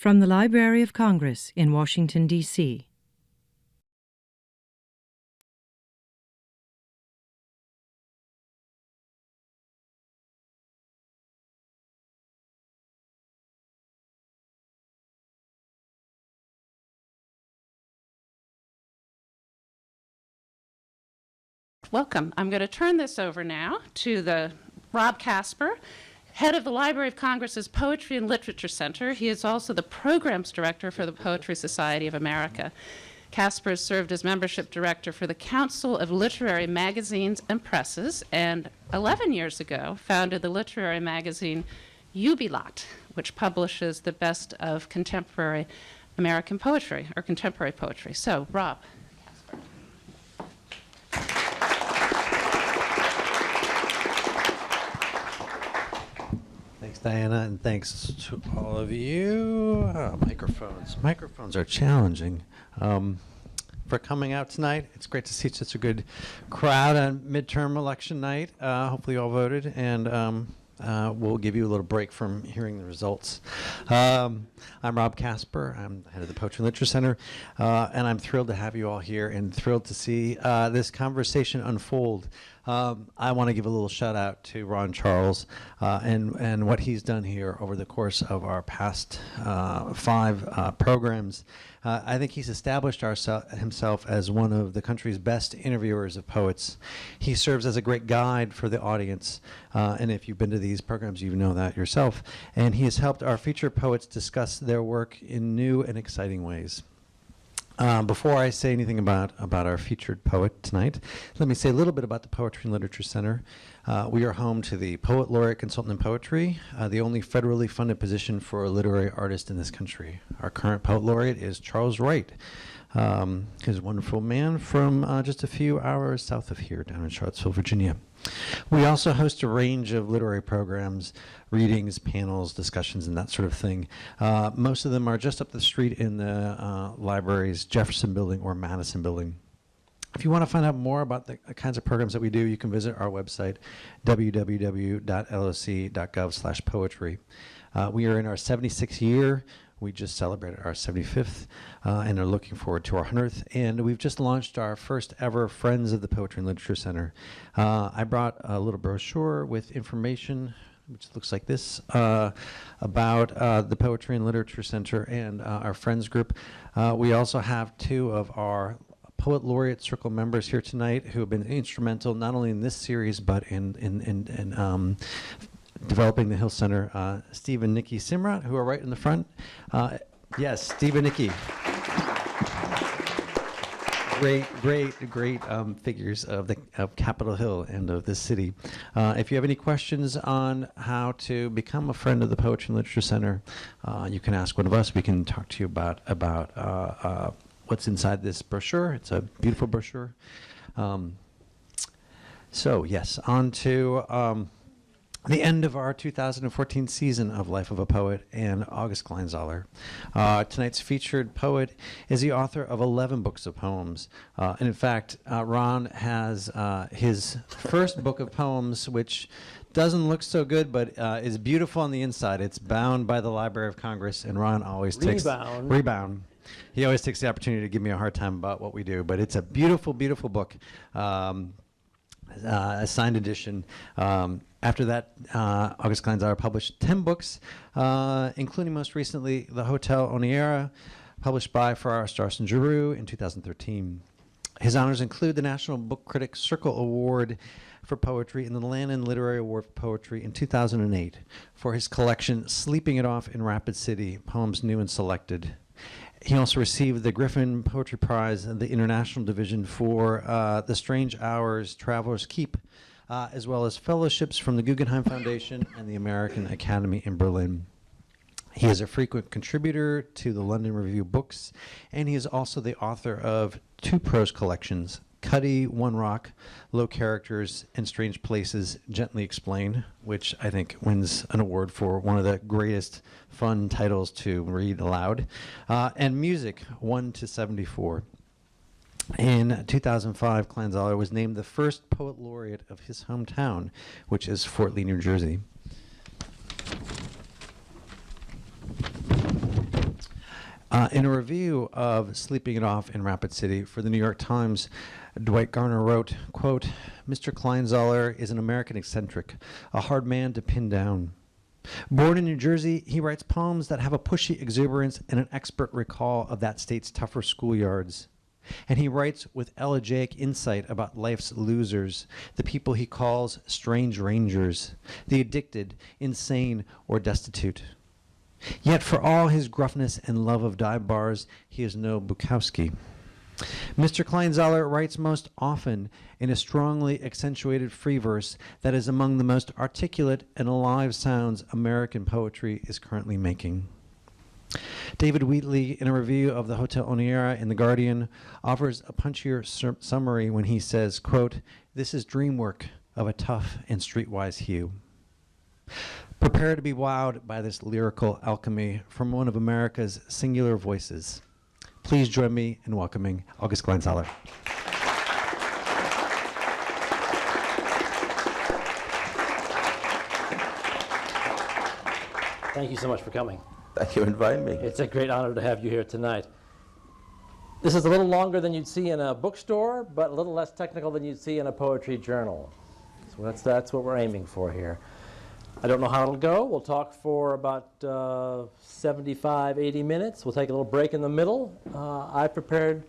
From the Library of Congress in Washington, D.C. Welcome. I'm going to turn this over now to Rob Casper, head of the Library of Congress's Poetry and Literature Center. He is also the programs director for the Poetry Society of America. Casper has served as membership director for the Council of Literary Magazines and Presses, and 11 years ago founded the literary magazine Jubilat, which publishes the best of contemporary American poetry, or contemporary poetry. So, Rob. Thanks, Diana, and thanks to all of you. Oh, microphones are challenging. For coming out tonight. It's great to see such a good crowd on midterm election night. Hopefully you all voted, and we'll give you a little break from hearing the results. I'm Rob Casper. I'm the head of the Poetry and Literature Center, and I'm thrilled to have you all here and thrilled to see this conversation unfold. I want to give a little shout out to Ron Charles and what he's done here over the course of our past 5 programs. I think he's established himself as one of the country's best interviewers of poets. He serves as a great guide for the audience, and if you've been to these programs, you know that yourself. And he has helped our featured poets discuss their work in new and exciting ways. Before I say anything about our featured poet tonight, let me say a little bit about the Poetry and Literature Center. We are home to the Poet Laureate Consultant in Poetry, the only federally funded position for a literary artist in this country. Our current Poet Laureate is Charles Wright. He's a wonderful man from just a few hours south of here, down in Charlottesville, Virginia. We also host a range of literary programs, readings, panels, discussions, and that sort of thing. Most of them are just up the street in the library's Jefferson Building or Madison Building. If you want to find out more about the kinds of programs that we do, you can visit our website, www.loc.gov/poetry. We are in our 76th year. We just celebrated our 75th and are looking forward to our 100th. And we've just launched our first ever Friends of the Poetry and Literature Center. I brought a little brochure with information, which looks like this, about the Poetry and Literature Center and our Friends group. We also have 2 of our Poet Laureate Circle members here tonight who have been instrumental not only in this series but in developing the Hill Center. Steve and Nikki Simrat, who are right in the front. Yes, Steve and Nikki. Great figures of Capitol Hill and of this city. If you have any questions on how to become a friend of the Poetry and Literature Center, you can ask one of us. We can talk to you about what's inside this brochure. It's a beautiful brochure. So yes, on to the end of our 2014 season of Life of a Poet and August Kleinzahler. Tonight's featured poet is the author of 11 books of poems. And in fact, Ron has his first book of poems, which doesn't look so good, but is beautiful on the inside. It's bound by the Library of Congress, and Ron always takes... Rebound. He always takes the opportunity to give me a hard time about what we do, but it's a beautiful, beautiful book. A signed edition. After that, August Kleinzahler published 10 books, including most recently The Hotel Oniera, published by Farrar, Straus & Giroux in 2013. His honors include the National Book Critics Circle Award for Poetry and the Lannan Literary Award for Poetry in 2008 for his collection Sleeping It Off in Rapid City, Poems New and Selected. He also received the Griffin Poetry Prize and the International Division for The Strange Hours, Traveler's Keep, as well as fellowships from the Guggenheim Foundation and the American Academy in Berlin. He is a frequent contributor to the London Review Books, and he is also the author of 2 prose collections, Cuddy, One Rock, Low Characters, and Strange Places, Gently Explained, which I think wins an award for one of the greatest fun titles to read aloud, and Music, 1 to 74. In 2005, Kleinzahler was named the first Poet Laureate of his hometown, which is Fort Lee, New Jersey. In a review of Sleeping It Off in Rapid City for the New York Times, Dwight Garner wrote, quote, "Mr. Kleinzahler is an American eccentric, a hard man to pin down. Born in New Jersey, he writes poems that have a pushy exuberance and an expert recall of that state's tougher schoolyards. And he writes with elegiac insight about life's losers, the people he calls strange rangers, the addicted, insane, or destitute. Yet for all his gruffness and love of dive bars, he is no Bukowski. Mr. Kleinzahler writes most often in a strongly accentuated free verse that is among the most articulate and alive sounds American poetry is currently making." David Wheatley, in a review of the Hotel Oniera in The Guardian, offers a punchier summary when he says, quote, "This is dream work of a tough and streetwise hue." Prepare to be wowed by this lyrical alchemy from one of America's singular voices. Please join me in welcoming August Kleinzahler. Thank you so much for coming. Thank you for inviting me. It's a great honor to have you here tonight. This is a little longer than you'd see in a bookstore, but a little less technical than you'd see in a poetry journal. So that's what we're aiming for here. I don't know how it'll go. We'll talk for about 75, 80 minutes. We'll take a little break in the middle. I prepared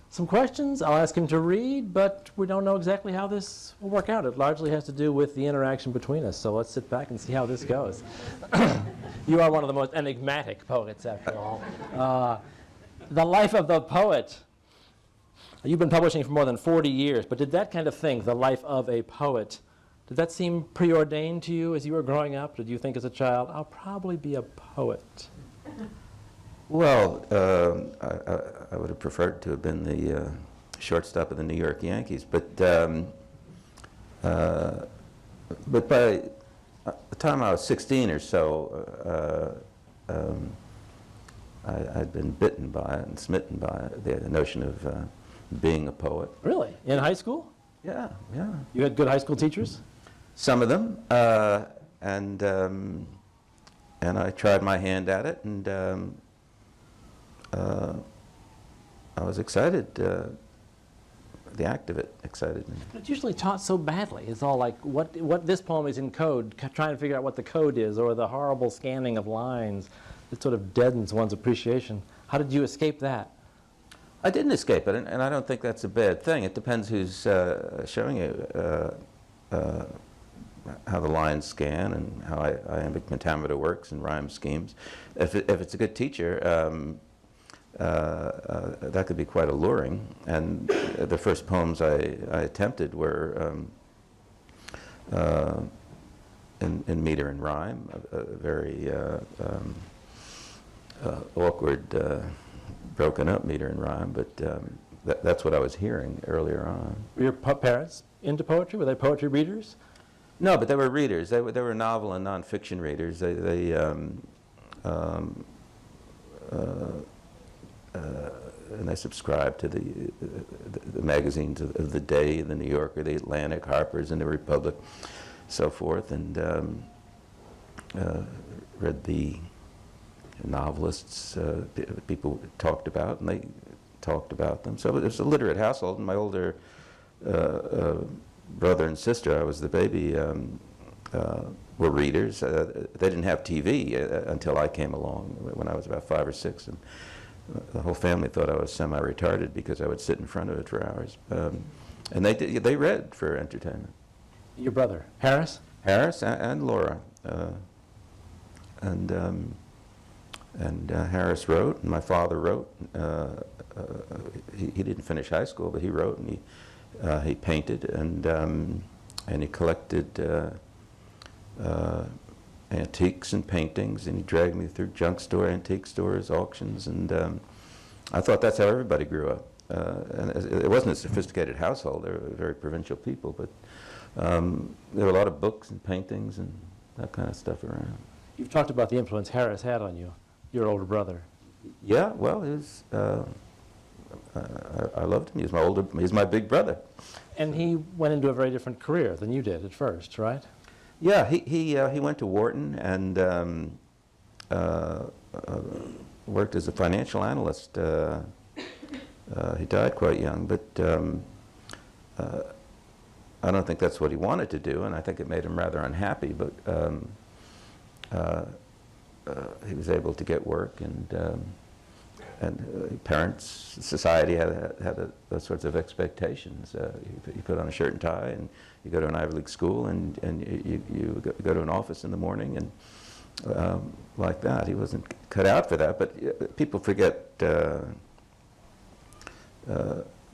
some questions. I'll ask him to read, but we don't know exactly how this will work out. It largely has to do with the interaction between us, so let's sit back and see how this goes. You are one of the most enigmatic poets, after all. The life of the poet. You've been publishing for more than 40 years, but did that kind of thing, the life of a poet, did that seem preordained to you as you were growing up? Did you think as a child, I'll probably be a poet? Well, I would have preferred to have been the shortstop of the New York Yankees, but by the time I was 16 or so, I'd been bitten by it and smitten by it, the notion of being a poet. Really? In high school? Yeah, yeah. You had good high school teachers? Some of them, and I tried my hand at it, and I was excited. The act of it excited me. It's usually taught so badly. It's all like, what this poem is in code, trying to figure out what the code is, or the horrible scanning of lines. It sort of deadens one's appreciation. How did you escape that? I didn't escape it, and I don't think that's a bad thing. It depends who's showing you how the lines scan and how iambic pentameter works and rhyme schemes. If it's a good teacher, that could be quite alluring. And the first poems I attempted were in meter and rhyme, a very awkward, broken up meter and rhyme, but that's what I was hearing earlier on. Were your parents into poetry? Were they poetry readers? No, but they were readers. They were novel and nonfiction readers. And they subscribed to the magazines of the day, the New Yorker, the Atlantic, Harper's, and the Republic, so forth, and read the novelists people talked about, and they talked about them. So it was a literate household, and my older brother and sister, I was the baby, were readers. They didn't have TV until I came along when I was about 5 or 6, and the whole family thought I was semi-retarded because I would sit in front of it for hours. And they read for entertainment. Your brother, Harris? Harris and Laura. And Harris wrote, and my father wrote. He didn't finish high school, but he wrote, and he painted, and he collected antiques and paintings, and he dragged me through junk store, antique stores, auctions, and I thought that's how everybody grew up. And it wasn't a sophisticated household. They were very provincial people, but there were a lot of books and paintings and that kind of stuff around. You've talked about the influence Harris had on you, your older brother. Yeah, well, I loved him. He's my big brother. And he went into a very different career than you did at first, right? Yeah, he went to Wharton, and one worked as a financial analyst. He died quite young, but I don't think that's what he wanted to do, and I think it made him rather unhappy, but he was able to get work, and parents, society had those sorts of expectations. You put on a shirt and tie, and you go to an Ivy League school, and you go to an office in the morning, and like that. He wasn't cut out for that, but people forget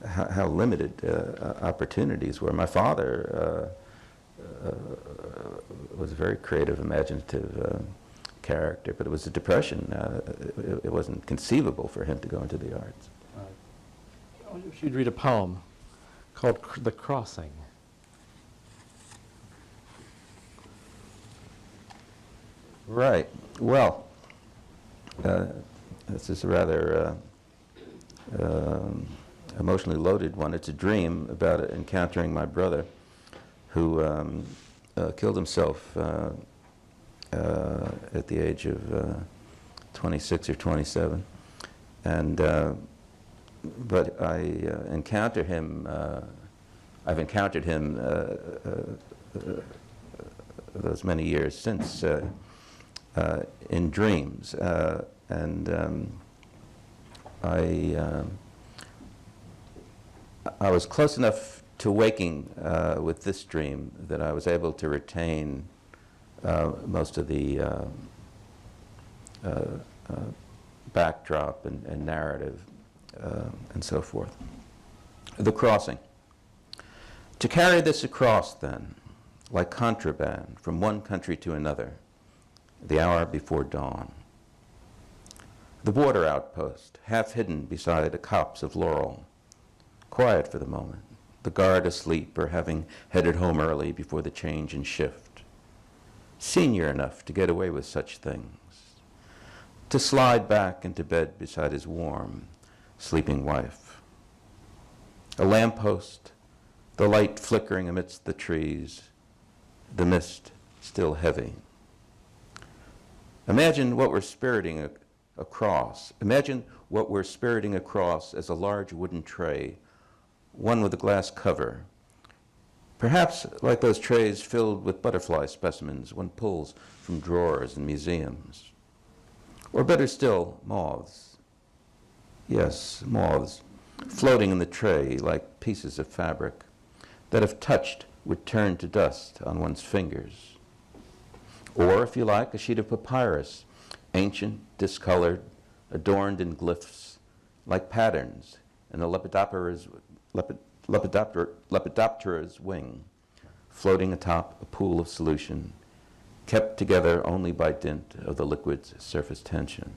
how limited opportunities were. My father was a very creative, imaginative character, but it was a depression. It wasn't conceivable for him to go into the arts. I wish you'd read a poem called The Crossing. Right. Well, this is a rather emotionally loaded one. It's a dream about encountering my brother, who killed himself at the age of 26 or 27. And but I encounter him. I've encountered him those many years since in dreams, and I was close enough to waking with this dream that I was able to retain most of the backdrop and narrative and so forth. The crossing. To carry this across, then, like contraband from one country to another, the hour before dawn. The border outpost, half hidden beside a copse of laurel, quiet for the moment, the guard asleep or having headed home early before the change and shift. Senior enough to get away with such things, to slide back into bed beside his warm, sleeping wife. A lamppost, the light flickering amidst the trees, the mist still heavy. Imagine what we're spiriting across. Imagine what we're spiriting across as a large wooden tray, one with a glass cover. Perhaps like those trays filled with butterfly specimens one pulls from drawers in museums. Or better still, moths. Yes, moths, floating in the tray like pieces of fabric that, if touched, would turn to dust on one's fingers. Or, if you like, a sheet of papyrus, ancient, discolored, adorned in glyphs, like patterns in a lepidoptera's wing, floating atop a pool of solution, kept together only by dint of the liquid's surface tension.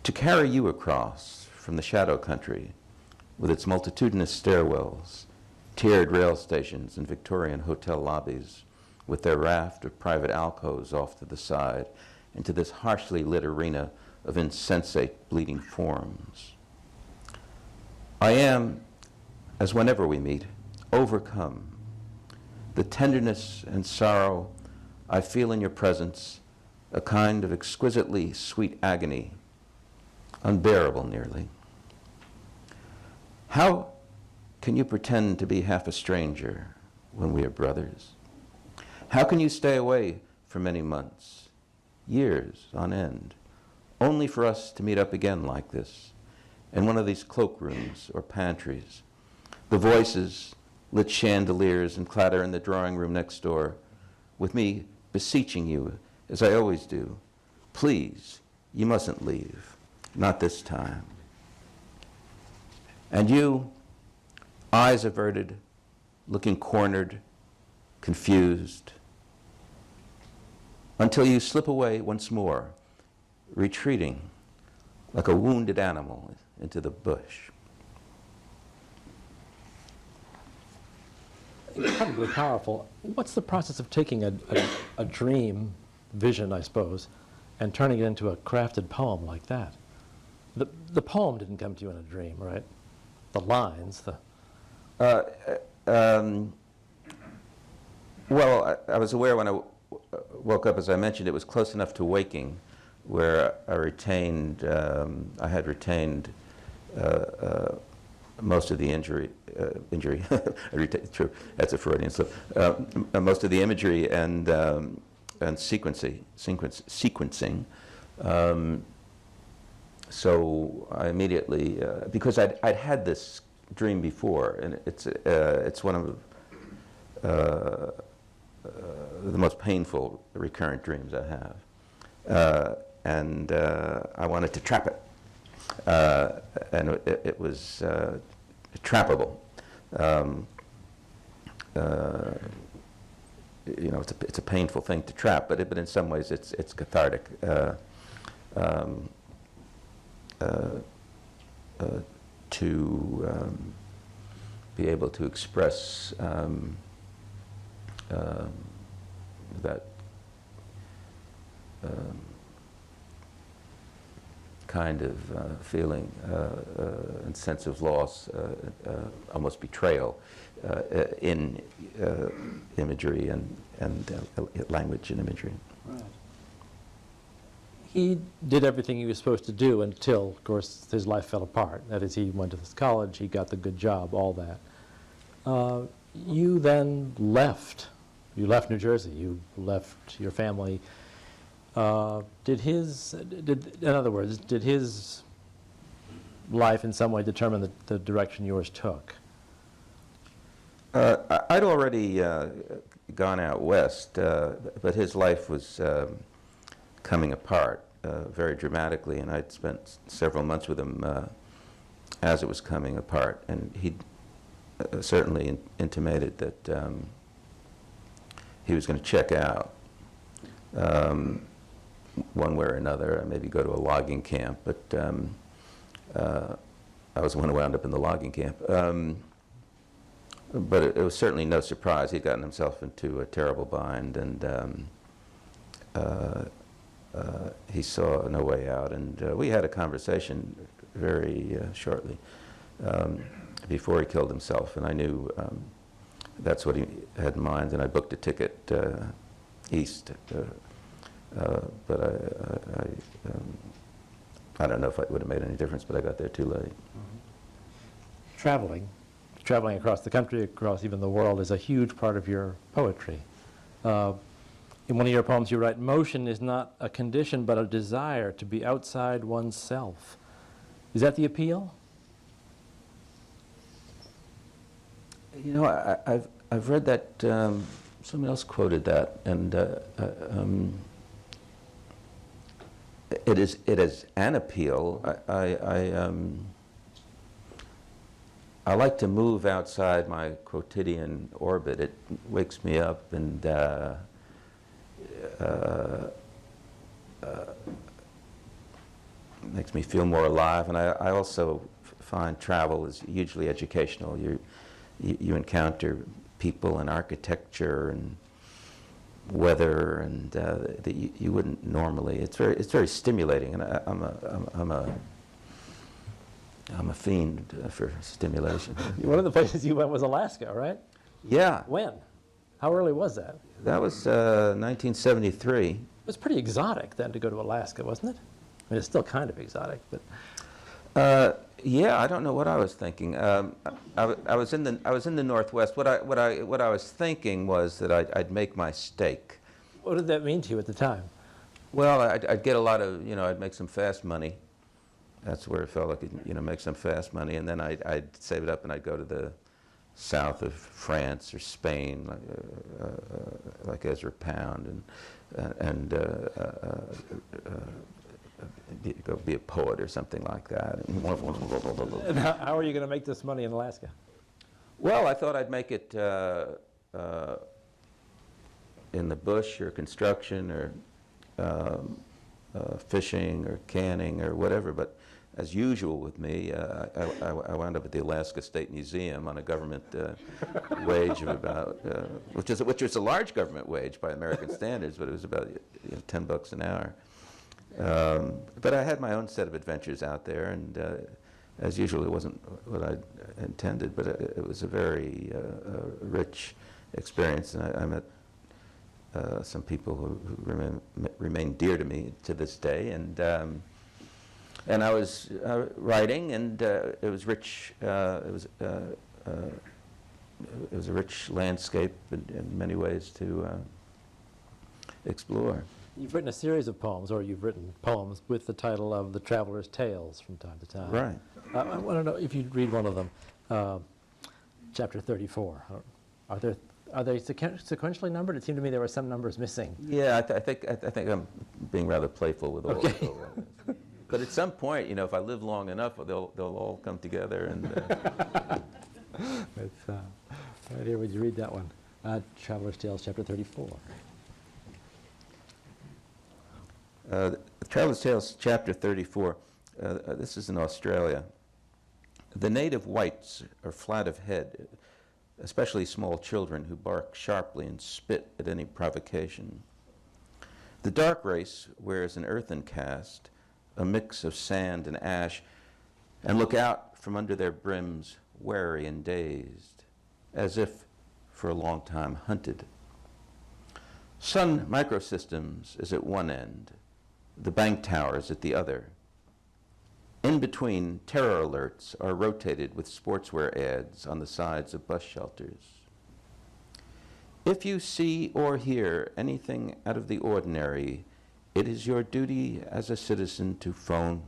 To carry you across from the shadow country, with its multitudinous stairwells, tiered rail stations, and Victorian hotel lobbies, with their raft of private alcoves off to the side, into this harshly lit arena of insensate bleeding forms. I am, as whenever we meet, overcome. The tenderness and sorrow I feel in your presence, a kind of exquisitely sweet agony, unbearable nearly. How can you pretend to be half a stranger when we are brothers? How can you stay away for many months, years on end, only for us to meet up again like this, in one of these cloakrooms or pantries? The voices, lit chandeliers, and clatter in the drawing room next door, with me beseeching you, as I always do, please, you mustn't leave, not this time. And you, eyes averted, looking cornered, confused, until you slip away once more, retreating like a wounded animal into the bush. Incredibly powerful. What's the process of taking a dream, vision, I suppose, and turning it into a crafted poem like that? The poem didn't come to you in a dream, right? The lines, Well, I was aware when I woke up, as I mentioned, it was close enough to waking where I had retained most of the injury, true, that's a Freudian slip, most of the imagery and sequencing. So I immediately, because I'd had this dream before, and it's one of the most painful recurrent dreams I have. And I wanted to trap it. And it was trappable. You know, it's a painful thing to trap, but in some ways it's cathartic. To be able to express that kind of feeling and sense of loss, almost betrayal, in imagery and language and imagery. Right. He did everything he was supposed to do until, of course, his life fell apart. That is, he went to this college, he got the good job, all that. You then left. You left New Jersey. You left your family. In other words, did his life in some way determine the direction yours took? I'd already gone out west, but his life was coming apart very dramatically, and I'd spent several months with him as it was coming apart, and he certainly intimated that he was going to check out one way or another, maybe go to a logging camp, but I was the one who wound up in the logging camp. But it was certainly no surprise. He'd gotten himself into a terrible bind, and he saw no way out. And we had a conversation very shortly before he killed himself, and I knew that's what he had in mind, and I booked a ticket east. But I don't know if it would have made any difference, but I got there too late. Traveling across the country, across even the world, is a huge part of your poetry. In one of your poems you write, "Motion is not a condition but a desire to be outside oneself." Is that the appeal? You know, I've read that, someone else quoted that, and it is an appeal. I like to move outside my quotidian orbit. It wakes me up and makes me feel more alive. And I also find travel is hugely educational. You encounter people and architecture and weather and that you wouldn't normally. It's very stimulating, and I'm a fiend for stimulation. One of the places you went was Alaska, right? Yeah. When? How early was that? That was 1973. It was pretty exotic then to go to Alaska, wasn't it? I mean, it's still kind of exotic, but. Yeah, I don't know what I was thinking. I was in the Northwest. What I was thinking was that I'd make my stake. What did that mean to you at the time? Well, I'd get a lot of, I'd make some fast money. That's where it felt like, make some fast money, and then I'd save it up and I'd go to the south of France or Spain, like Ezra Pound, and go be a poet or something like that. And how are you going to make this money in Alaska? Well, I thought I'd make it in the bush or construction or fishing or canning or whatever, but as usual with me, I wound up at the Alaska State Museum on a government wage of about, which was a large government wage by American standards, but it was about $10 an hour. But I had my own set of adventures out there, and as usual, it wasn't what I intended, but it was a very rich experience, and I met some people who remain dear to me to this day, and I was writing, and it was rich. It was a rich landscape in many ways to explore. You've written a series of poems, or you've written poems with the title of The Traveler's Tales from time to time. Right. I want to know if you'd read one of them, chapter 34. Are they sequentially numbered? It seemed to me there were some numbers missing. Yeah, I think I'm being rather playful with all Okay. of it. But at some point, if I live long enough, they'll all come together. And Right here, would you read that one? Traveler's Tales, chapter 34. Traveler's Tales, chapter 34. This is in Australia. The native whites are flat of head, especially small children who bark sharply and spit at any provocation. The dark race wears an earthen cast, a mix of sand and ash, and look out from under their brims, wary and dazed, as if for a long time hunted. Sun Microsystems is at one end, the bank towers at the other. In between, terror alerts are rotated with sportswear ads on the sides of bus shelters. If you see or hear anything out of the ordinary, it is your duty as a citizen to phone.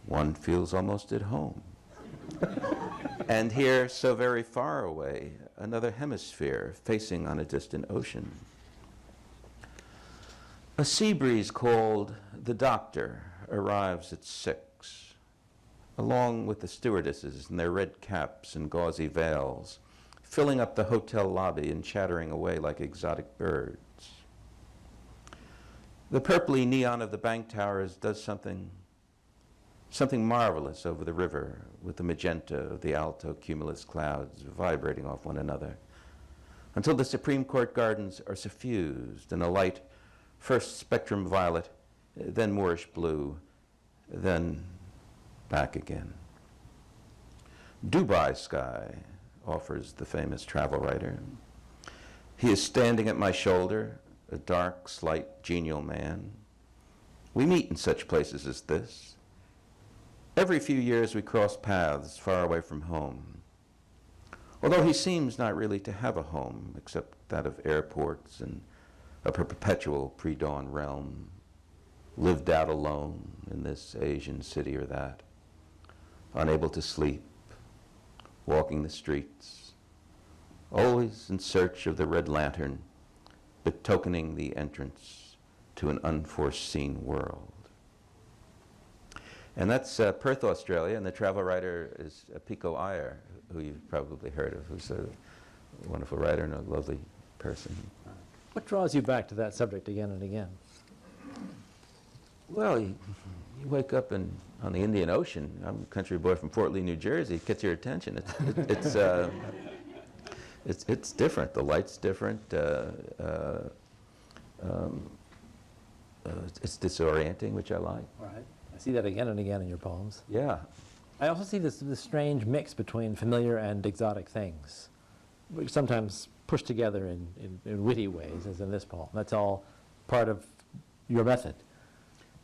One feels almost at home. And here, so very far away, another hemisphere facing on a distant ocean. A sea breeze called the doctor arrives at 6, along with the stewardesses in their red caps and gauzy veils, filling up the hotel lobby and chattering away like exotic birds. The purpley neon of the bank towers does something marvelous over the river, with the magenta of the alto cumulus clouds vibrating off one another, until the Supreme Court gardens are suffused in a light, first spectrum violet, then Moorish blue, then back again. Dubai sky, offers the famous travel writer. He is standing at my shoulder, a dark, slight, genial man. We meet in such places as this. Every few years we cross paths far away from home. Although he seems not really to have a home, except that of airports and a perpetual pre-dawn realm, lived out alone in this Asian city or that, unable to sleep, walking the streets, always in search of the red lantern, betokening the entrance to an unforeseen world. And that's Perth, Australia, and the travel writer is Pico Iyer, who you've probably heard of, who's a wonderful writer and a lovely person. What draws you back to that subject again and again? Well, you wake up on the Indian Ocean. I'm a country boy from Fort Lee, New Jersey. It gets your attention. It's different. The light's different. It's disorienting, which I like. Right. I see that again and again in your poems. Yeah. I also see this strange mix between familiar and exotic things, which sometimes pushed together in witty ways, as in this poem. That's all part of your method.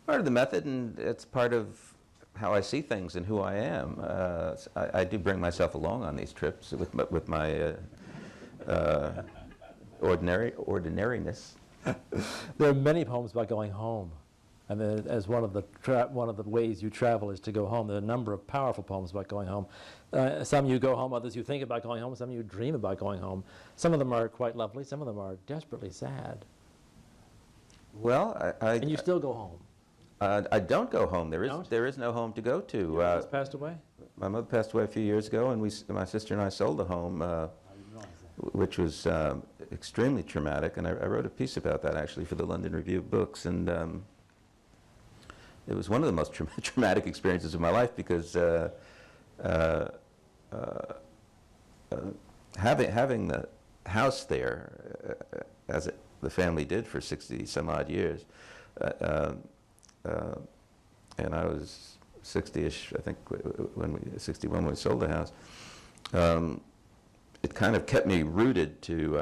Part of the method, and it's part of how I see things and who I am. I do bring myself along on these trips with my ordinariness. There are many poems about going home. I mean, as one of the ways you travel is to go home. There are a number of powerful poems about going home. Some you go home, others you think about going home, some you dream about going home. Some of them are quite lovely, some of them are desperately sad. Well, And you still go home. I don't go home. Don't? There is no home to go to. Your mother's passed away? My mother passed away a few years ago, and my sister and I sold the home, which was extremely traumatic. And I wrote a piece about that actually for the London Review of Books, and it was one of the most traumatic experiences of my life because having the house there, the family did for 60 some odd years. And I was 60-ish, I think, 61 when we sold the house. it kind of kept me rooted to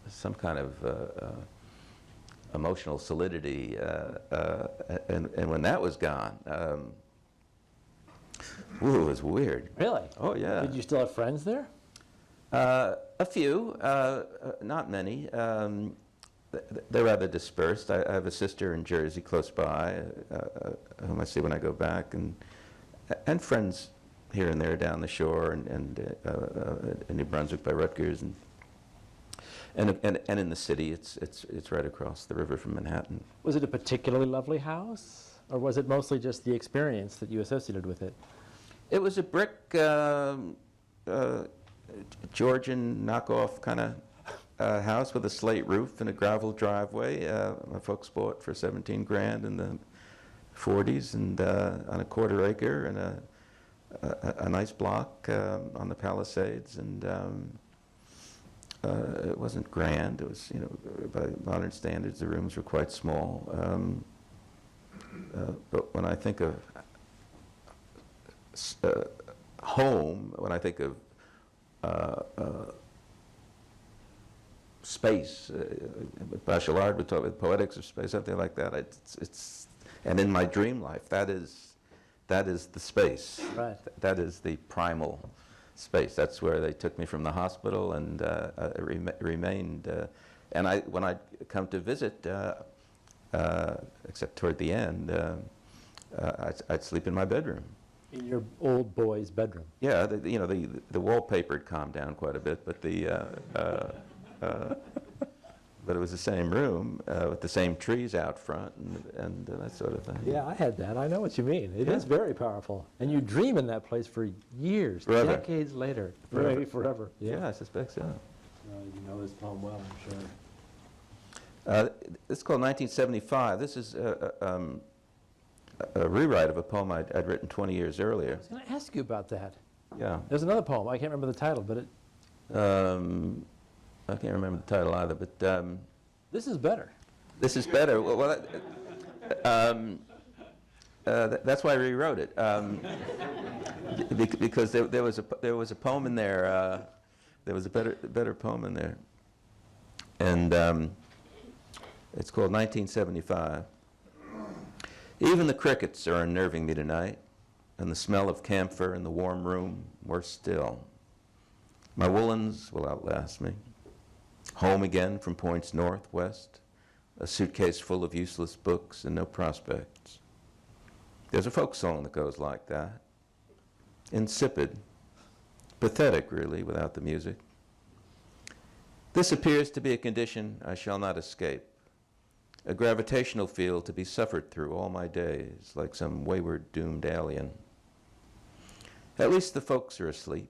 some kind of emotional solidity, and when that was gone, ooh, it was weird. Really? Oh, yeah. Did you still have friends there? A few, not many. They're rather dispersed. I have a sister in Jersey close by, whom I see when I go back, and friends here and there down the shore, and in New Brunswick by Rutgers, and in the city. It's right across the river from Manhattan. Was it a particularly lovely house, or was it mostly just the experience that you associated with it? It was a brick Georgian knockoff kind of house with a slate roof and a gravel driveway. My folks bought for 17 grand in the 40s, and on a quarter acre, and a nice block on the Palisades, and it wasn't grand. It was, by modern standards, the rooms were quite small. But when I think of home, when I think of space, Bachelard would talk about poetics of space, something like that. And in my dream life, that is the space. Right. That is the primal space. That's where they took me from the hospital, and it remained. And when I come to visit, except toward the end, I'd sleep in my bedroom. In your old boy's bedroom? Yeah, the wallpaper had calmed down quite a bit, but but it was the same room with the same trees out front and that sort of thing. Yeah, I had that. I know what you mean. It Yeah. is very powerful. And you dream in that place for years, Forever. decades later. Forever. Maybe forever. Yeah, I suspect so. You know this poem well, I'm sure. It's called 1975. This is a rewrite of a poem I'd written 20 years earlier. I was going to ask you about that. Yeah. There's another poem. I can't remember the title, but I can't remember the title either, but this is better. this is better. That's why I rewrote it, because there was a poem in there. There was a better poem in there, and it's called 1975. Even the crickets are unnerving me tonight, and the smell of camphor in the warm room worse still. My woolens will outlast me. Home again from points northwest, a suitcase full of useless books and no prospects. There's a folk song that goes like that. Insipid, pathetic really, without the music. This appears to be a condition I shall not escape, a gravitational field to be suffered through all my days, like some wayward doomed alien. At least the folks are asleep,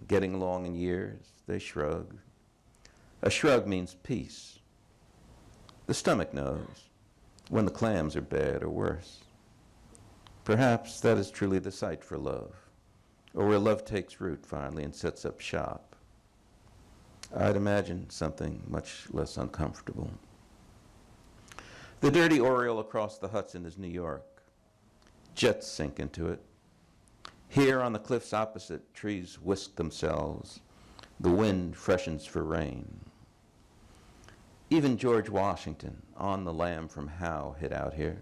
getting along in years. They shrug. A shrug means peace. The stomach knows when the clams are bad or worse. Perhaps that is truly the site for love, or where love takes root finally and sets up shop. I'd imagine something much less uncomfortable. The dirty oriole across the Hudson is New York. Jets sink into it. Here on the cliffs opposite, trees whisk themselves. The wind freshens for rain. Even George Washington, on the lam from Howe, hid out here.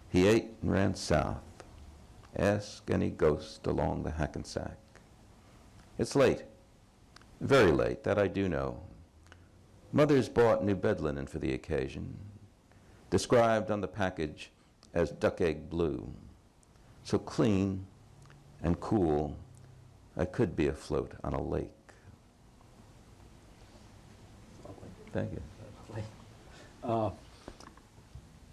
He ate and ran south. Ask any ghost along the Hackensack. It's late, very late, that I do know. Mother's bought new bed linen for the occasion, described on the package as duck egg blue. So clean and cool, I could be afloat on a lake. Thank you.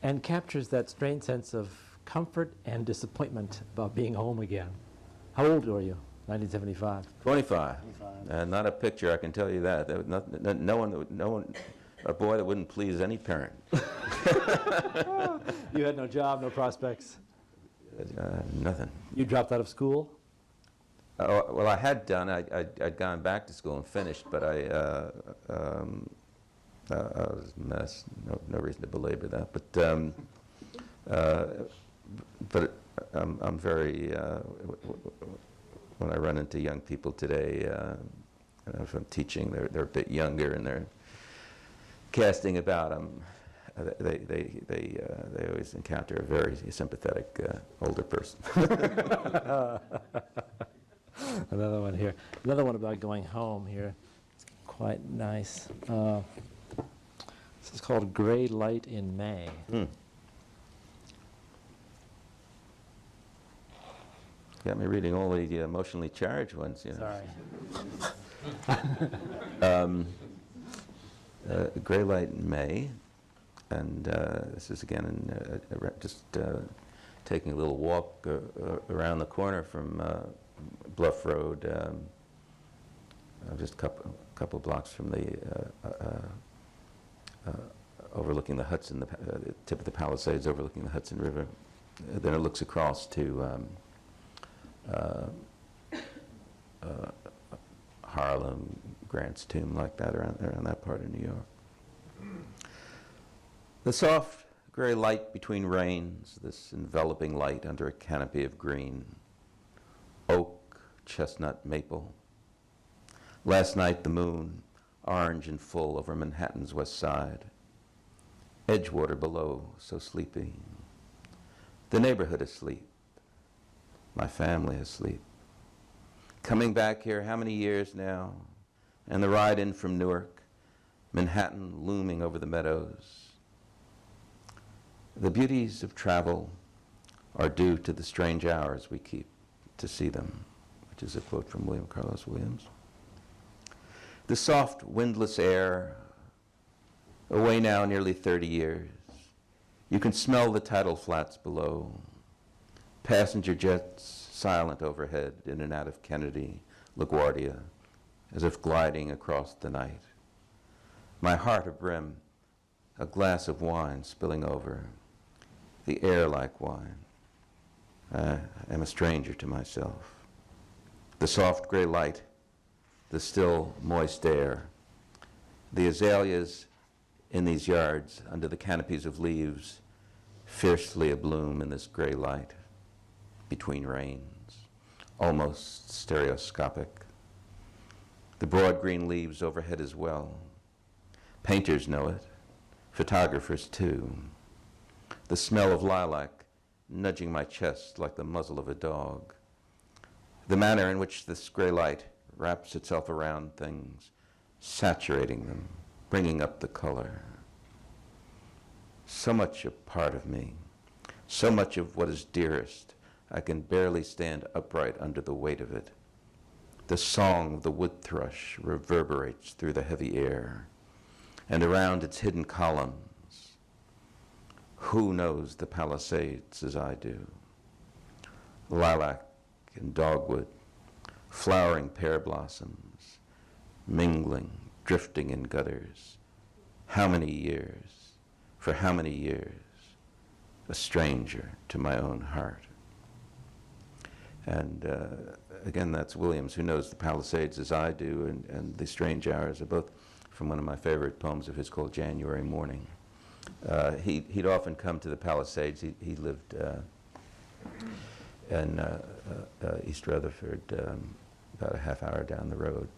And captures that strange sense of comfort and disappointment about being home again. How old were you? 1975. 25. And not a picture, I can tell you that. There was no one, a boy that wouldn't please any parent. You had no job, no prospects. Nothing. You dropped out of school? Well, I had done. I'd gone back to school and finished, but I was a mess. No reason to belabor that. But I'm very when I run into young people today, if I'm teaching, they're a bit younger and they're casting about them. They always encounter a very sympathetic older person. Another one here. Another one about going home here. It's quite nice. This is called Gray Light in May. Got me reading all the emotionally charged ones. You know. Sorry. Gray Light in May, and this is again just taking a little walk around the corner from Bluff Road, just a couple blocks from the overlooking the Hudson, the tip of the Palisades overlooking the Hudson River. Then it looks across to Harlem, Grant's Tomb, like that, around that part of New York. The soft gray light between rains, this enveloping light under a canopy of green, oak, chestnut, maple. Last night the moon, orange and full over Manhattan's west side. Edgewater below, so sleepy. The neighborhood asleep. My family asleep. Coming back here, how many years now? And the ride in from Newark, Manhattan looming over the meadows. The beauties of travel are due to the strange hours we keep to see them, which is a quote from William Carlos Williams. The soft, windless air, away now nearly 30 years. You can smell the tidal flats below. Passenger jets silent overhead in and out of Kennedy, LaGuardia, as if gliding across the night. My heart abrim, a glass of wine spilling over, the air like wine. I am a stranger to myself. The soft gray light, the still moist air, the azaleas in these yards under the canopies of leaves, fiercely abloom in this gray light, between rains, almost stereoscopic. The broad green leaves overhead as well. Painters know it, photographers too. The smell of lilac nudging my chest like the muzzle of a dog. The manner in which this gray light wraps itself around things, saturating them, bringing up the color. So much a part of me, so much of what is dearest, I can barely stand upright under the weight of it. The song of the wood thrush reverberates through the heavy air, and around its hidden columns. Who knows the Palisades as I do? Lilac and dogwood, flowering pear blossoms, mingling, drifting in gutters. How many years, for how many years, a stranger to my own heart. And again, that's Williams, who knows the Palisades as I do, and the strange hours are both from one of my favorite poems of his called January Morning. He'd often come to the Palisades. He lived in East Rutherford, about a half hour down the road.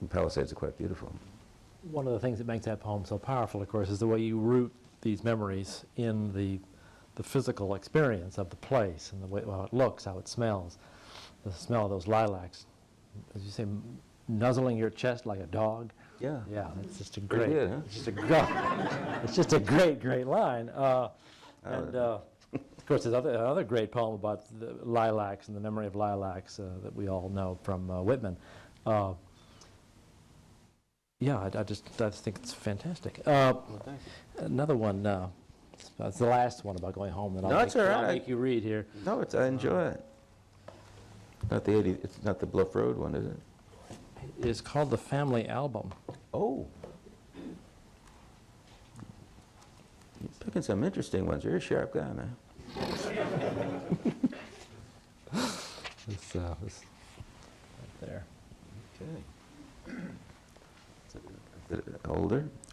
The Palisades are quite beautiful. One of the things that makes that poem so powerful, of course, is the way you root these memories in the physical experience of the place and the way how it looks, how it smells, the smell of those lilacs, as you say, nuzzling your chest like a dog. Yeah. Yeah, it's just a Pretty great, good, huh? it's just a great line. Of course, there's other great poem about the lilacs and the memory of lilacs that we all know from Whitman. Yeah, I just think it's fantastic. Another one. It's the last one about going home that I'll make you read here. No, I enjoy it. It's not the Bluff Road one, is it? It's called The Family Album. Oh. You're picking some interesting ones. You're a sharp guy, man. This right there. Okay.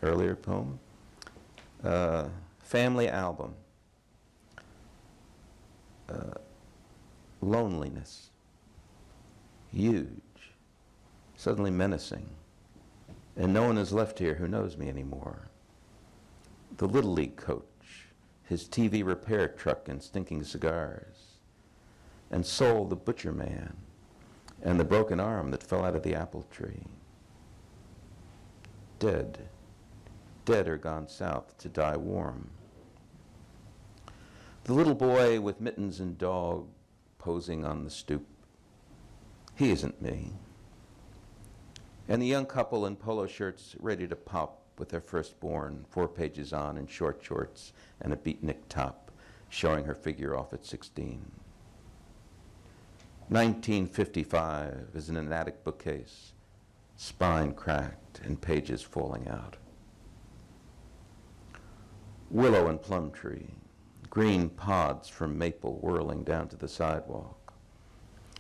Earlier poem. Family album. loneliness, huge, suddenly menacing, and no one is left here who knows me anymore. The Little League coach, his TV repair truck and stinking cigars, and Sol the butcher man, and the broken arm that fell out of the apple tree. Dead, dead or gone south to die warm. The little boy with mittens and dog posing on the stoop. He isn't me. And the young couple in polo shirts ready to pop with their firstborn, 4 pages on in short shorts and a beatnik top, showing her figure off at 16. 1955 is in an attic bookcase, spine cracked and pages falling out. Willow and plum tree, green pods from maple whirling down to the sidewalk.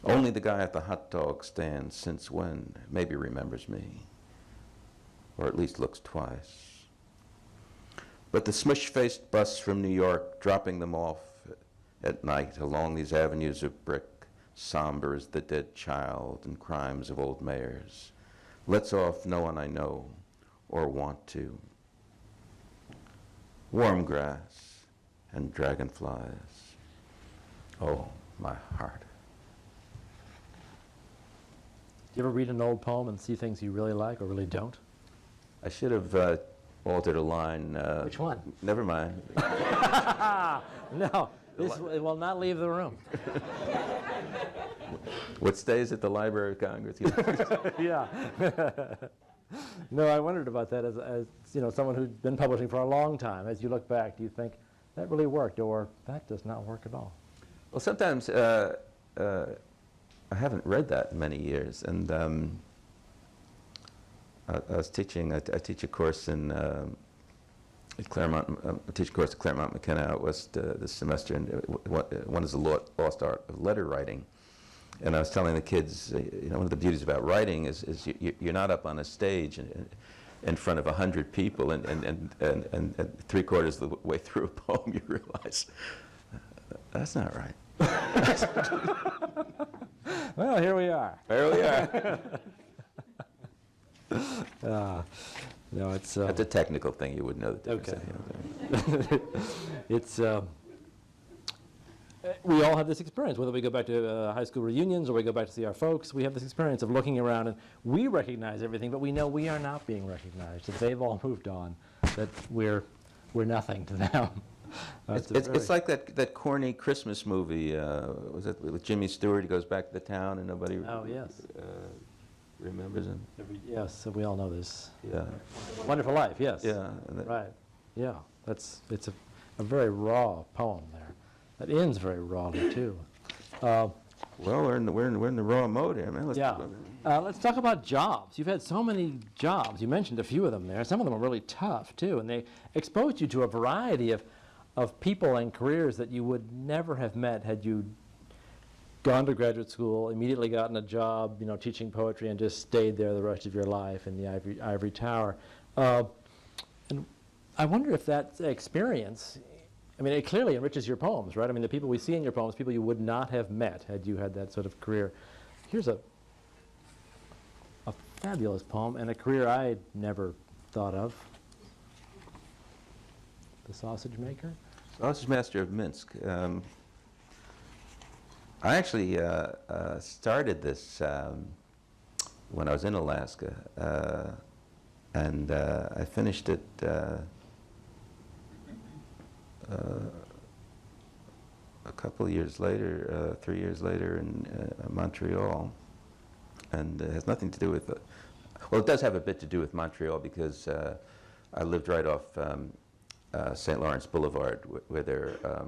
Only the guy at the hot dog stand since when maybe remembers me, or at least looks twice. But the smush-faced bus from New York dropping them off at night along these avenues of brick, somber as the dead child and crimes of old mayors, lets off no one I know or want to. Warm grass and dragonflies. Oh, my heart. Do you ever read an old poem and see things you really like or really don't? I should have altered a line. Which one? Never mind. No, this will not leave the room. What stays at the Library of Congress? Yeah. No, I wondered about that as someone who's been publishing for a long time. As you look back, do you think that really worked, or that does not work at all? Well, sometimes I haven't read that in many years, and I was teaching. I teach a course in at Claremont. I teach a course at Claremont McKenna out west this semester, and one is the lost art of letter writing. And I was telling the kids, one of the beauties about writing is you're not up on a stage in front of 100 people, and 3/4 of the way through a poem you realize that's not right. Well, here we are. There we are. No, it's That's a technical thing. You would know the difference. okay. It's we all have this experience, whether we go back to high school reunions or we go back to see our folks. We have this experience of looking around and we recognize everything, but we know we are not being recognized. That they've all moved on. That we're nothing to them. It's like that corny Christmas movie. Was it with Jimmy Stewart? He goes back to the town and nobody remembers him. Yes, so we all know this. Yeah. Wonderful Life. Yes. Yeah. Right. Yeah. It's a very raw poem there. That ends very rawly too. Well, we're in the raw mode here, man. Let's talk about jobs. You've had so many jobs. You mentioned a few of them there. Some of them are really tough too, and they exposed you to a variety of people and careers that you would never have met had you gone to graduate school, immediately gotten a job, teaching poetry, and just stayed there the rest of your life in the ivory tower. And I wonder if that experience, it clearly enriches your poems, right? The people we see in your poems, people you would not have met had you had that sort of career. Here's a fabulous poem and a career I never thought of. The Sausage Maker? Sausage Master of Minsk. I actually started this when I was in Alaska, and I finished it a couple of years later, 3 years later in Montreal, and it has nothing to do with, well, it does have a bit to do with Montreal because I lived right off St. Lawrence Boulevard, where there are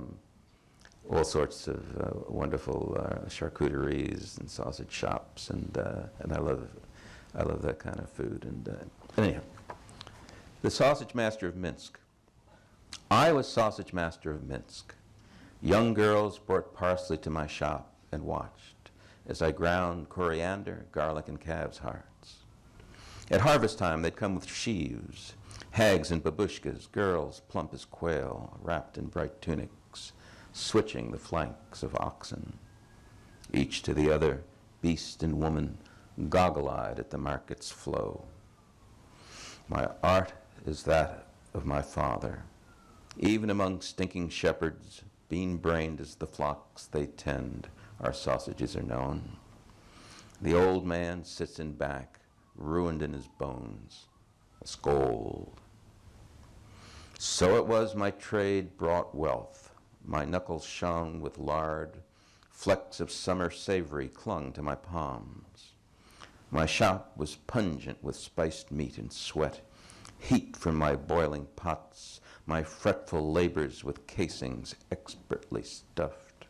all sorts of wonderful charcuteries and sausage shops, and I love that kind of food. And anyhow, the Sausage Master of Minsk. I was Sausage Master of Minsk. Young girls brought parsley to my shop and watched as I ground coriander, garlic, and calves' hearts. At harvest time, they'd come with sheaves, hags and babushkas, girls plump as quail, wrapped in bright tunics, switching the flanks of oxen, each to the other, beast and woman, goggle-eyed at the market's flow. My art is that of my father. Even among stinking shepherds, bean-brained as the flocks they tend, our sausages are known. The old man sits in back, ruined in his bones, a scold. So it was my trade brought wealth. My knuckles shone with lard. Flecks of summer savory clung to my palms. My shop was pungent with spiced meat and sweat, heat from my boiling pots, my fretful labors with casings expertly stuffed.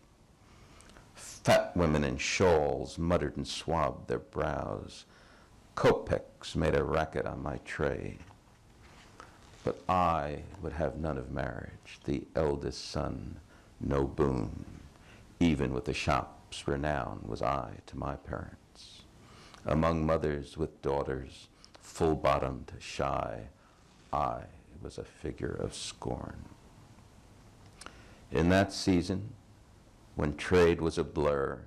Fat women in shawls muttered and swabbed their brows. Kopecks made a racket on my tray. But I would have none of marriage, the eldest son, no boon. Even with the shop's renown was I to my parents. Among mothers with daughters, full-bottomed, shy, I was a figure of scorn. In that season, when trade was a blur,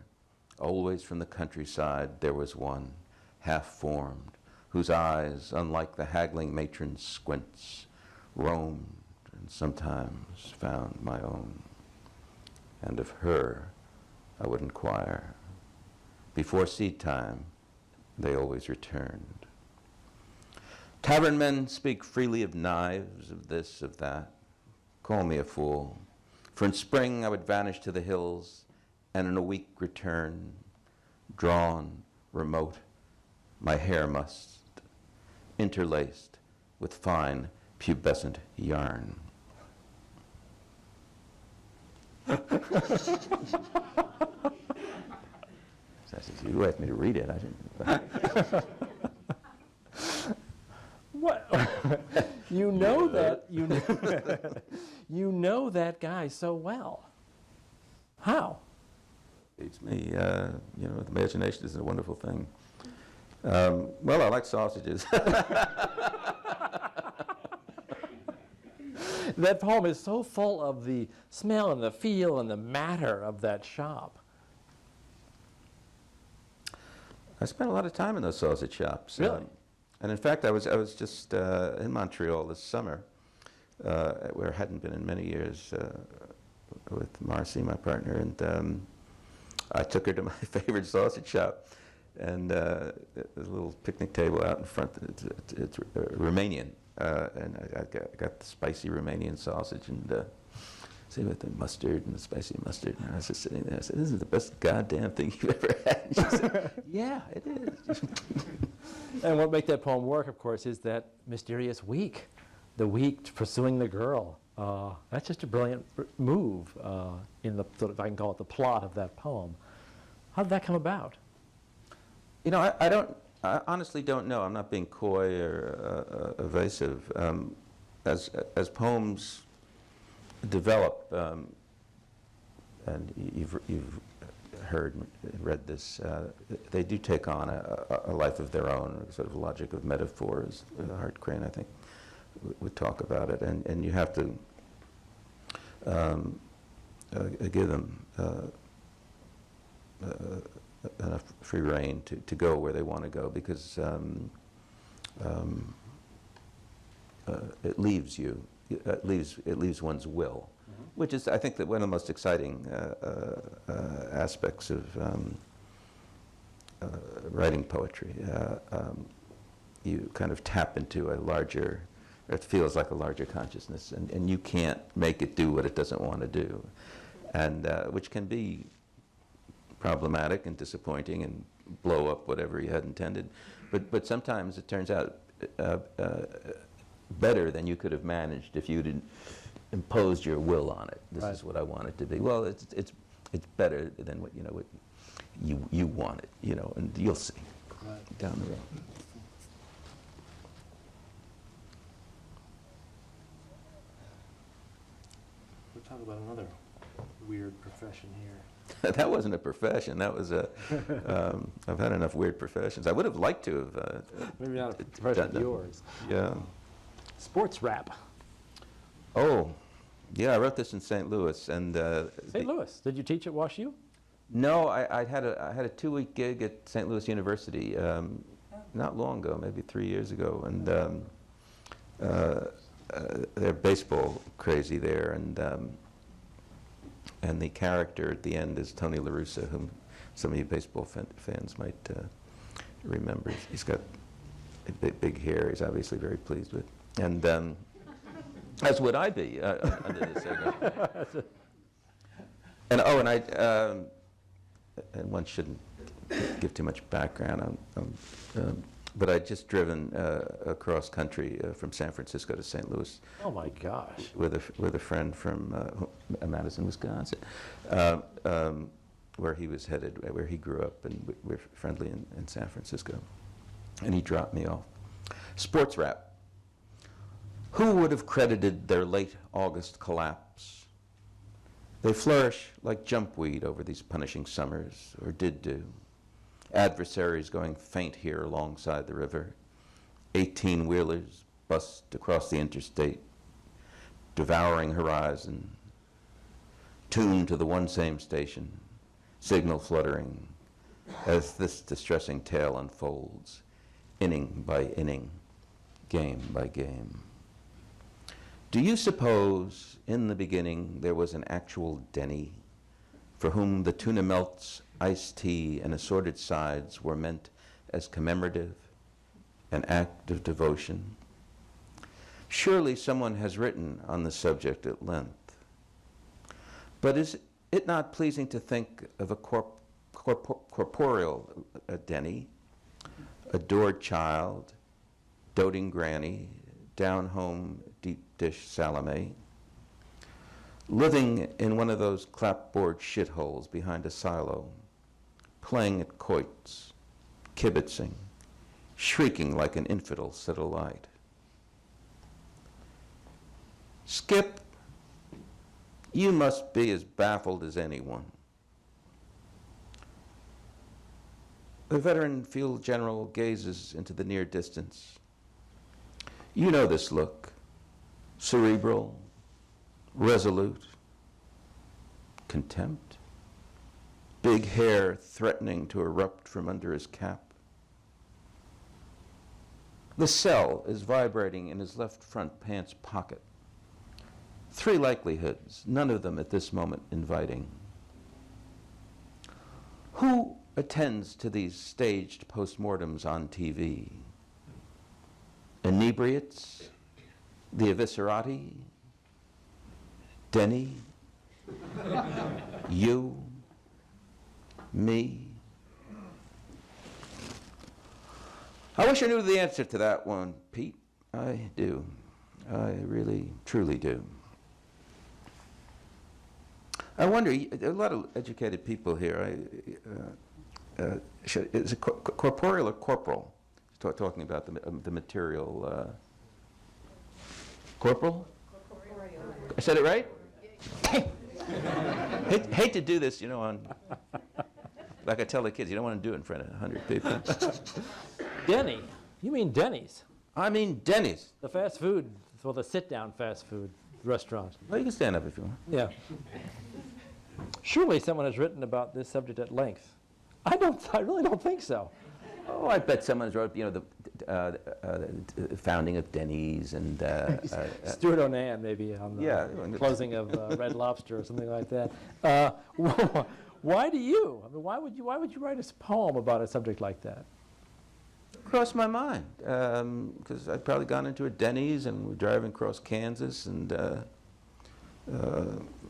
always from the countryside there was one, half-formed, whose eyes, unlike the haggling matron's squints, roamed and sometimes found my own. And of her I would inquire. Before seed time, they always returned. Tavern men speak freely of knives, of this, of that. Call me a fool. For in spring I would vanish to the hills, and in a week return, drawn, remote, my hair mussed, interlaced with fine pubescent yarn. You asked me to read it. I didn't. What? You know that you know that guy so well. How? It's me. The imagination is a wonderful thing. Well, I like sausages. That poem is so full of the smell and the feel and the matter of that shop. I spent a lot of time in those sausage shops. Really? And in fact, I was just in Montreal this summer, where I hadn't been in many years, with Marcy, my partner, and I took her to my favorite sausage shop, and there's a little picnic table out in front. It's Romanian, and I got the spicy Romanian sausage, and see, with the mustard and the spicy mustard, and I was just sitting there. I said, "This is the best goddamn thing you've ever had." And she said, "Yeah, it is." And what makes that poem work, of course, is that mysterious week, the week pursuing the girl. That's just a brilliant move in the, if I can call it, the plot of that poem. How did that come about? You know, I honestly don't know. I'm not being coy or evasive. As poems develop, and you've heard and read this, they do take on a life of their own, sort of logic of metaphors. Hart Crane, I think, would talk about it, and you have to give them enough free rein to go where they want to go, because it leaves you, it leaves one's will, which is, I think, that one of the most exciting aspects of writing poetry. You kind of tap into a larger, it feels like a larger consciousness, and you can't make it do what it doesn't want to do, and which can be problematic and disappointing and blow up whatever you had intended. But sometimes it turns out better than you could have managed if you'd imposed your will on it. This is what I want it to be. Well, it's better than what you want it, and you'll see down the road. We'll talk about another weird profession here. That wasn't a profession. That was a. I've had enough weird professions. I would have liked to have. Maybe not a profession of yours. Yeah. Sports rap. Oh, Yeah, I wrote this in St. Louis, and St. Louis. Did you teach at WashU? No, I had a 2-week gig at St. Louis University not long ago, maybe 3 years ago, and they're baseball crazy there, and the character at the end is Tony La Russa, whom some of you baseball fans might remember. He's got a big hair. He's obviously very pleased with, and as would I be under this segment. And and one shouldn't give too much background, but I'd just driven across country from San Francisco to St. Louis. Oh my gosh. With a friend from Madison, Wisconsin, where he was headed, where he grew up, and we're friendly in San Francisco. And he dropped me off. Sports rap. Who would have credited their late August collapse? They flourish like jumpweed over these punishing summers, or did do. Adversaries going faint here alongside the river. 18-wheelers bust across the interstate, devouring horizon, tuned to the one same station, signal fluttering, as this distressing tale unfolds, inning by inning, game by game. Do you suppose in the beginning there was an actual Denny for whom the tuna melts, iced tea, and assorted sides were meant as commemorative, an act of devotion? Surely someone has written on the subject at length. But is it not pleasing to think of a corporeal Denny, adored child, doting granny, down-home deep dish Salome, living in one of those clapboard shitholes behind a silo, playing at quoits, kibitzing, shrieking like an infidel set alight? Skip, you must be as baffled as anyone. The veteran field general gazes into the near distance. You know this look, cerebral, resolute, contempt, big hair threatening to erupt from under his cap. The cell is vibrating in his left front pants pocket. 3 likelihoods, none of them at this moment inviting. Who attends to these staged postmortems on TV? Inebriates? The eviscerati? Denny? You? Me? I wish I knew the answer to that one, Pete. I do. I really, truly do. I wonder, a lot of educated people here, is it corporeal or corporal? Talking about the material. Corporal? I said it right? hate to do this, like I tell the kids, you don't want to do it in front of 100 people. Denny. You mean Denny's? I mean Denny's. The fast food, well, the sit-down fast food restaurant. Well, you can stand up if you want. Yeah. Surely someone has written about this subject at length. I really don't think so. Oh, I bet someone's wrote, the founding of Denny's and Stuart Onan, maybe, on the closing of Red Lobster or something like that. Why do you? I mean, why would you write a poem about a subject like that? Crossed my mind because I'd probably gone into a Denny's and we're driving across Kansas and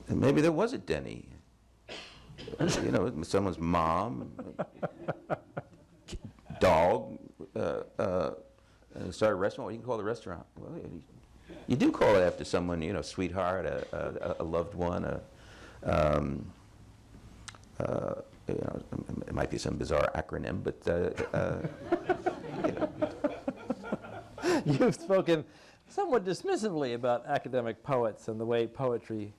maybe there was a Denny. Someone's mom, dog, started a restaurant. What do you call the restaurant? Well, you do call it after someone, sweetheart, a loved one, it might be some bizarre acronym, but You've spoken somewhat dismissively about academic poets and the way poetry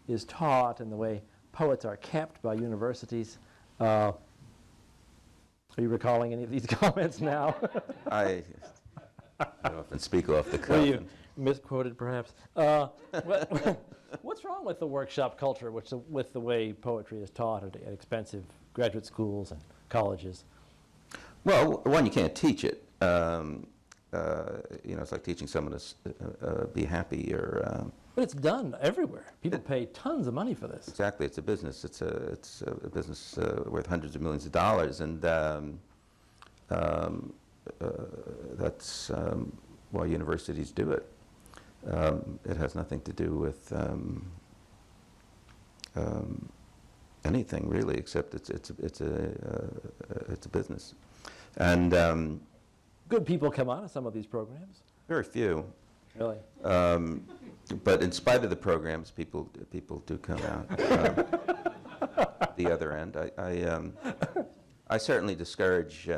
is taught and the way poets are kept by universities. Are you recalling any of these comments now? I often speak off the cuff. misquoted perhaps. What's wrong with the workshop culture, with the way poetry is taught at expensive graduate schools and colleges? Well, one, you can't teach it. It's like teaching someone to be happy or. But it's done everywhere. People pay tons of money for this. Exactly, it's a business. It's a business worth hundreds of millions of dollars, and that's why universities do it. It has nothing to do with anything really, except it's a business, and good people come out of some of these programs. very few. Really? But in spite of the programs, people do come out the other end. I certainly discourage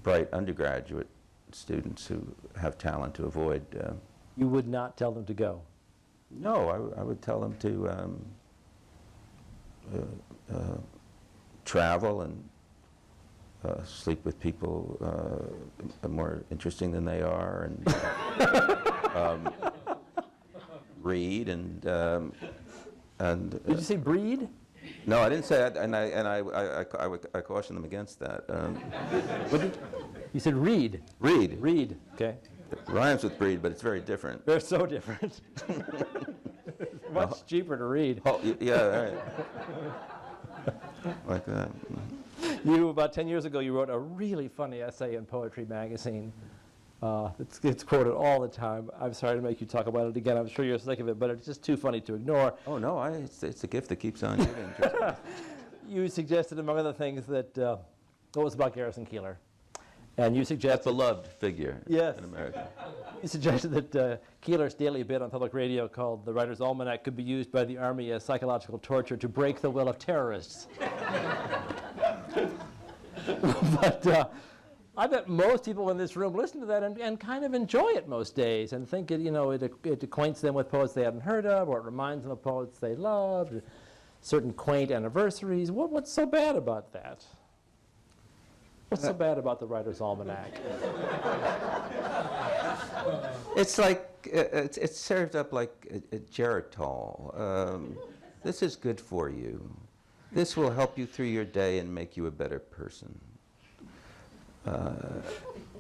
bright undergraduate students who have talent to avoid. You would not tell them to go? No, I would tell them to travel and sleep with people more interesting than they are, and read and. Did you say breed? No, I didn't say that, and I caution them against that. You said read. Read. Read. Okay. It rhymes with breed, but it's very different. They're so different. It's much cheaper to read. Oh, yeah, right. Like that. You, about 10 years ago, you wrote a really funny essay in Poetry magazine. It's quoted all the time. I'm sorry to make you talk about it again. I'm sure you're sick of it, but it's just too funny to ignore. Oh, no, it's a gift that keeps on giving. You suggested, among other things, that it was about Garrison Keillor. And you That suggested... beloved figure Yes. in America. You suggested that Keillor's daily bit on public radio called The Writer's Almanac could be used by the Army as psychological torture to break the will of terrorists. But I bet most people in this room listen to that and kind of enjoy it most days and think it acquaints them with poets they hadn't heard of, or it reminds them of poets they loved, certain quaint anniversaries. What's so bad about that? What's so bad about the Writer's Almanac? It's like, it's served up like a Geritol. This is good for you. This will help you through your day and make you a better person.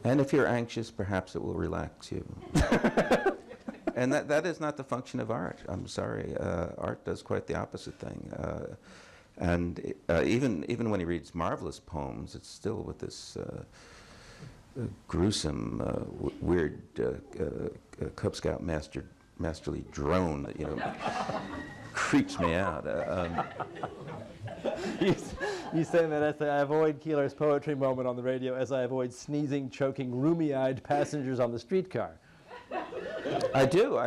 And if you're anxious, perhaps it will relax you. And that is not the function of art. I'm sorry. Art does quite the opposite thing. And even when he reads marvelous poems, it's still with this gruesome, weird Cub Scout masterly drone that creeps me out. You say that as I avoid Keillor's poetry moment on the radio as I avoid sneezing, choking, roomy-eyed passengers on the streetcar. I do.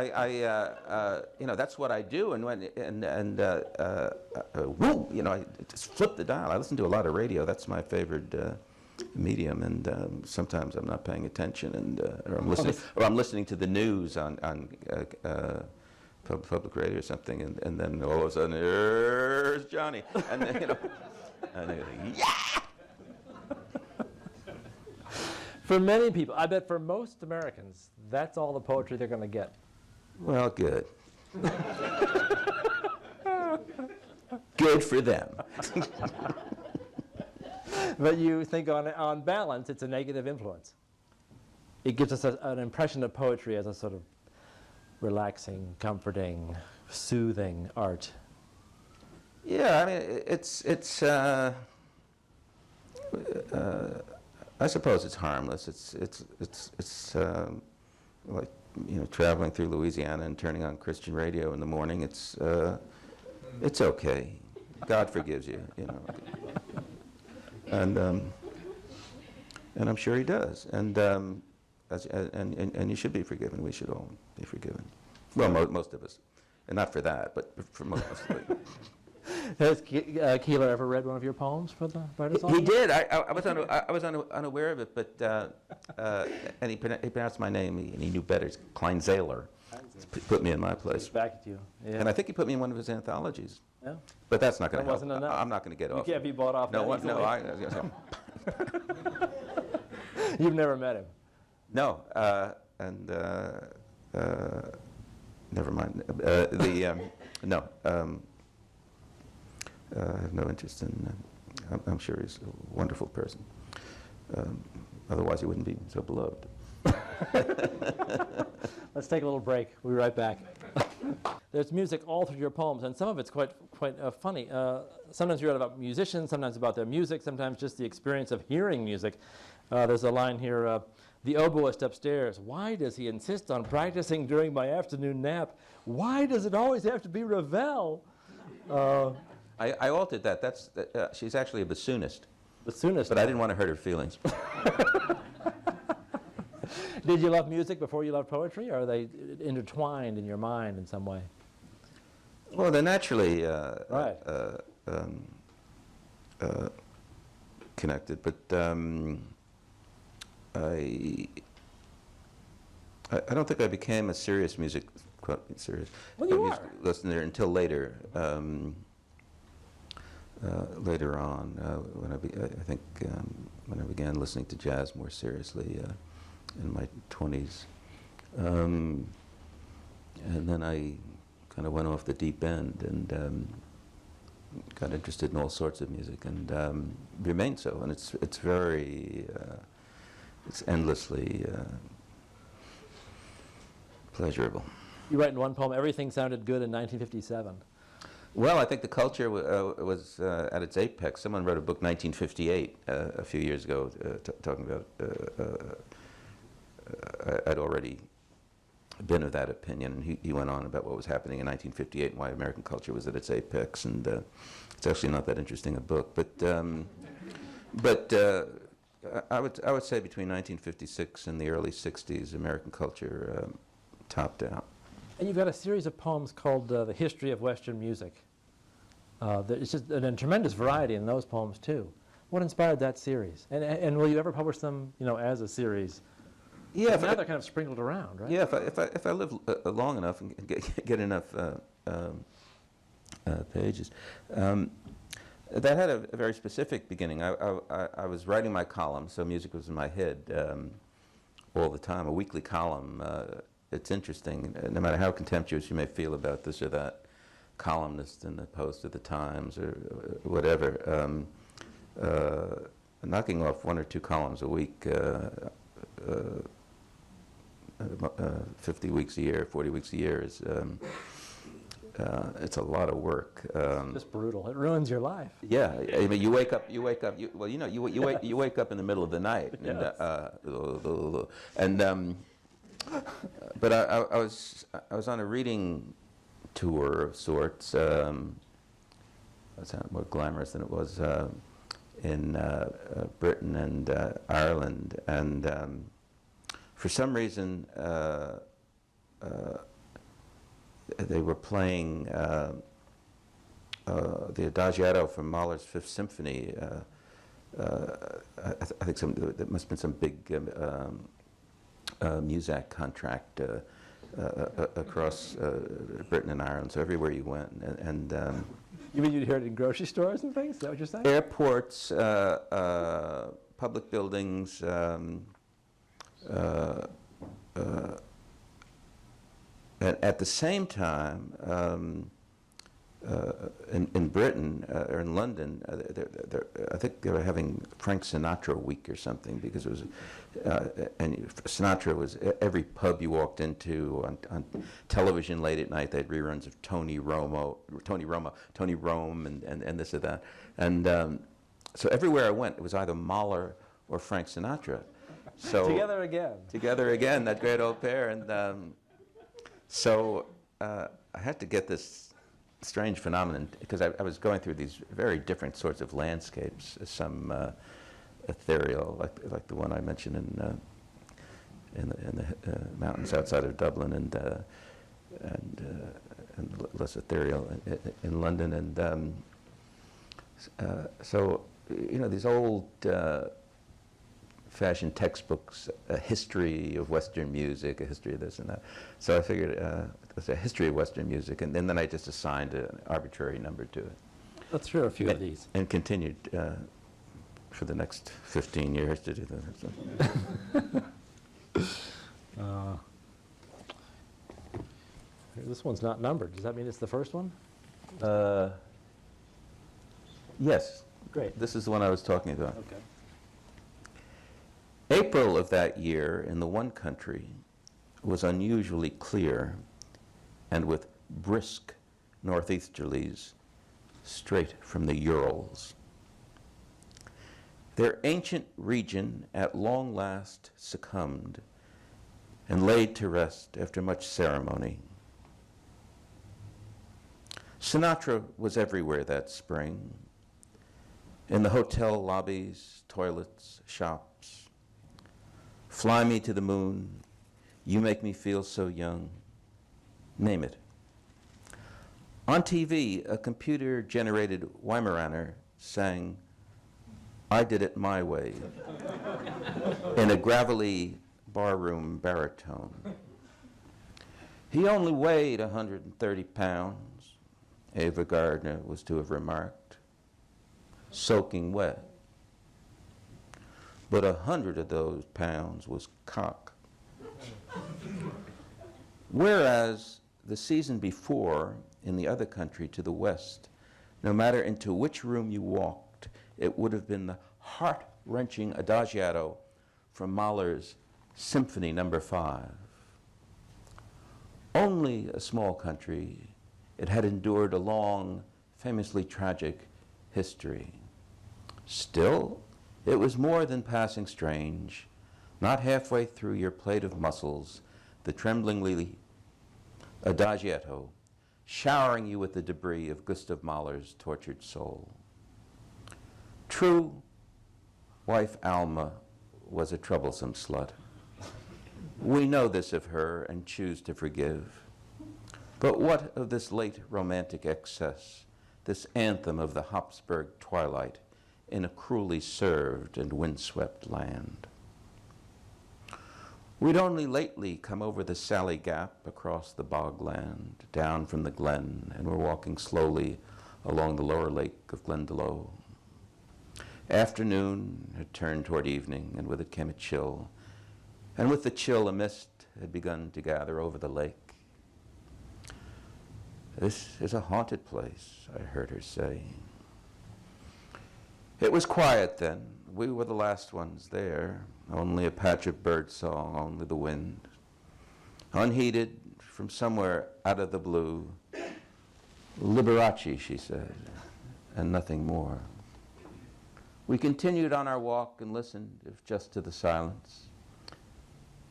That's what I do. And I just flip the dial. I listen to a lot of radio. That's my favorite medium. And sometimes I'm not paying attention, or I'm listening to the news on public radio or something, and then all of a sudden, there's Johnny, and then, and they go, yeah. For many people, I bet for most Americans, that's all the poetry they're going to get. Well, good. Good for them. But you think on balance, it's a negative influence. It gives us an impression of poetry as a sort of relaxing, comforting, soothing art. Yeah, I mean, I suppose it's harmless. It's like traveling through Louisiana and turning on Christian radio in the morning. It's okay. God forgives you, and I'm sure He does. And you should be forgiven. We should all be forgiven. Well, most of us, and not for that, but for most of us. Has Keillor ever read one of your poems for the Writer's Almanac? He did. I was unaware of it, but and he pronounced my name, and he knew better. It's Kleinzahler. Put me in my place. Back at you. Yeah. And I think he put me in one of his anthologies. Yeah. But that's not going to help. Wasn't enough. I'm not going to get off. You can't be bought off. No, that easily. no. You've never met him. No, never mind. No, I have no interest in. I'm sure he's a wonderful person. Otherwise, he wouldn't be so beloved. Let's take a little break. We'll be right back. There's music all through your poems, and some of it's quite funny. Sometimes you write about musicians, sometimes about their music, sometimes just the experience of hearing music. There's a line here, the oboist upstairs, why does he insist on practicing during my afternoon nap? Why does it always have to be Ravel? I altered that. She's actually a bassoonist. Bassoonist. But I didn't want to hurt her feelings. Did you love music before you loved poetry, or are they intertwined in your mind in some way? Well, they're naturally Right. Connected, but I don't think I became a serious music Well, you music are. listener until later. Later on, when I think when I began listening to jazz more seriously in my 20s, and then I kind of went off the deep end and got interested in all sorts of music and remained so. And it's very it's endlessly pleasurable. You write in one poem, everything sounded good in 1957. Well, I think the culture was at its apex. Someone wrote a book, 1958, a few years ago, talking about. I'd already been of that opinion, and he went on about what was happening in 1958 and why American culture was at its apex. And it's actually not that interesting a book, but I would say between 1956 and the early 60s, American culture topped out. And you've got a series of poems called The History of Western Music. It's just a tremendous variety in those poems, too. What inspired that series? And will you ever publish them, as a series? Yeah, Now they're kind of sprinkled around, right? Yeah, if I live long enough and get enough pages. That had a very specific beginning. I was writing my column, so music was in my head all the time, a weekly column. It's interesting, no matter how contemptuous you may feel about this or that columnist in the Post or the Times or whatever, knocking off 1 or 2 columns a week, 50 weeks a year, 40 weeks a year is it's a lot of work. Just brutal. It ruins your life. Yeah, I mean, you wake up. You wake up in the middle of the night, Yes. But I was on a reading tour of sorts. That sounded more glamorous than it was in Britain and Ireland, and for some reason they were playing the Adagiato from Mahler's Fifth Symphony. I think there must have been some big Muzak contract across Britain and Ireland. So everywhere you went, and You mean you'd hear it in grocery stores and things? Is that what you're saying? airports, public buildings. And at the same time, in Britain or in London, I think they were having Frank Sinatra Week or something, because it was, and Sinatra was every pub you walked into on television late at night. They had reruns of Tony Rome, and this or that, and so everywhere I went, it was either Mahler or Frank Sinatra. So Together again. Together again, that great old pair, and so I had to get this strange phenomenon, because I was going through these very different sorts of landscapes, some ethereal, like the one I mentioned in the mountains outside of Dublin, and less ethereal in London, and so these old fashioned textbooks, a history of Western music, a history of this and that. So I figured it's a history of Western music, and then I just assigned an arbitrary number to it. Let's hear a few of these. And continued for the next 15 years to do that. This one's not numbered. Does that mean it's the first one? Yes. Great. This is the one I was talking about. Okay. April of that year in the one country was unusually clear and with brisk northeasterlies straight from the Urals. Their ancient region at long last succumbed and laid to rest after much ceremony. Sinatra was everywhere that spring, in the hotel lobbies, toilets, shops. Fly me to the moon, you make me feel so young, name it. On TV, a computer-generated Weimaraner sang, I Did It My Way, in a gravelly barroom baritone. He only weighed 130 pounds, Ava Gardner was to have remarked, soaking wet. But 100 of those pounds was cock. Whereas the season before, in the other country to the west, no matter into which room you walked, it would have been the heart-wrenching adagiato from Mahler's Symphony No. 5. Only a small country, it had endured a long, famously tragic history. Still, it was more than passing strange. Not halfway through your plate of mussels, the tremblingly adagiato, showering you with the debris of Gustav Mahler's tortured soul. True, wife Alma was a troublesome slut. We know this of her and choose to forgive. But what of this late romantic excess, this anthem of the Habsburg twilight in a cruelly served and windswept land? We'd only lately come over the Sally Gap across the bogland, down from the glen, and were walking slowly along the lower lake of Glendalough. Afternoon had turned toward evening, and with it came a chill. And with the chill, a mist had begun to gather over the lake. This is a haunted place, I heard her say. It was quiet then. We were the last ones there. Only a patch of bird song, only the wind. Unheeded, from somewhere out of the blue, Liberace, she said, and nothing more. We continued on our walk and listened, if just to the silence.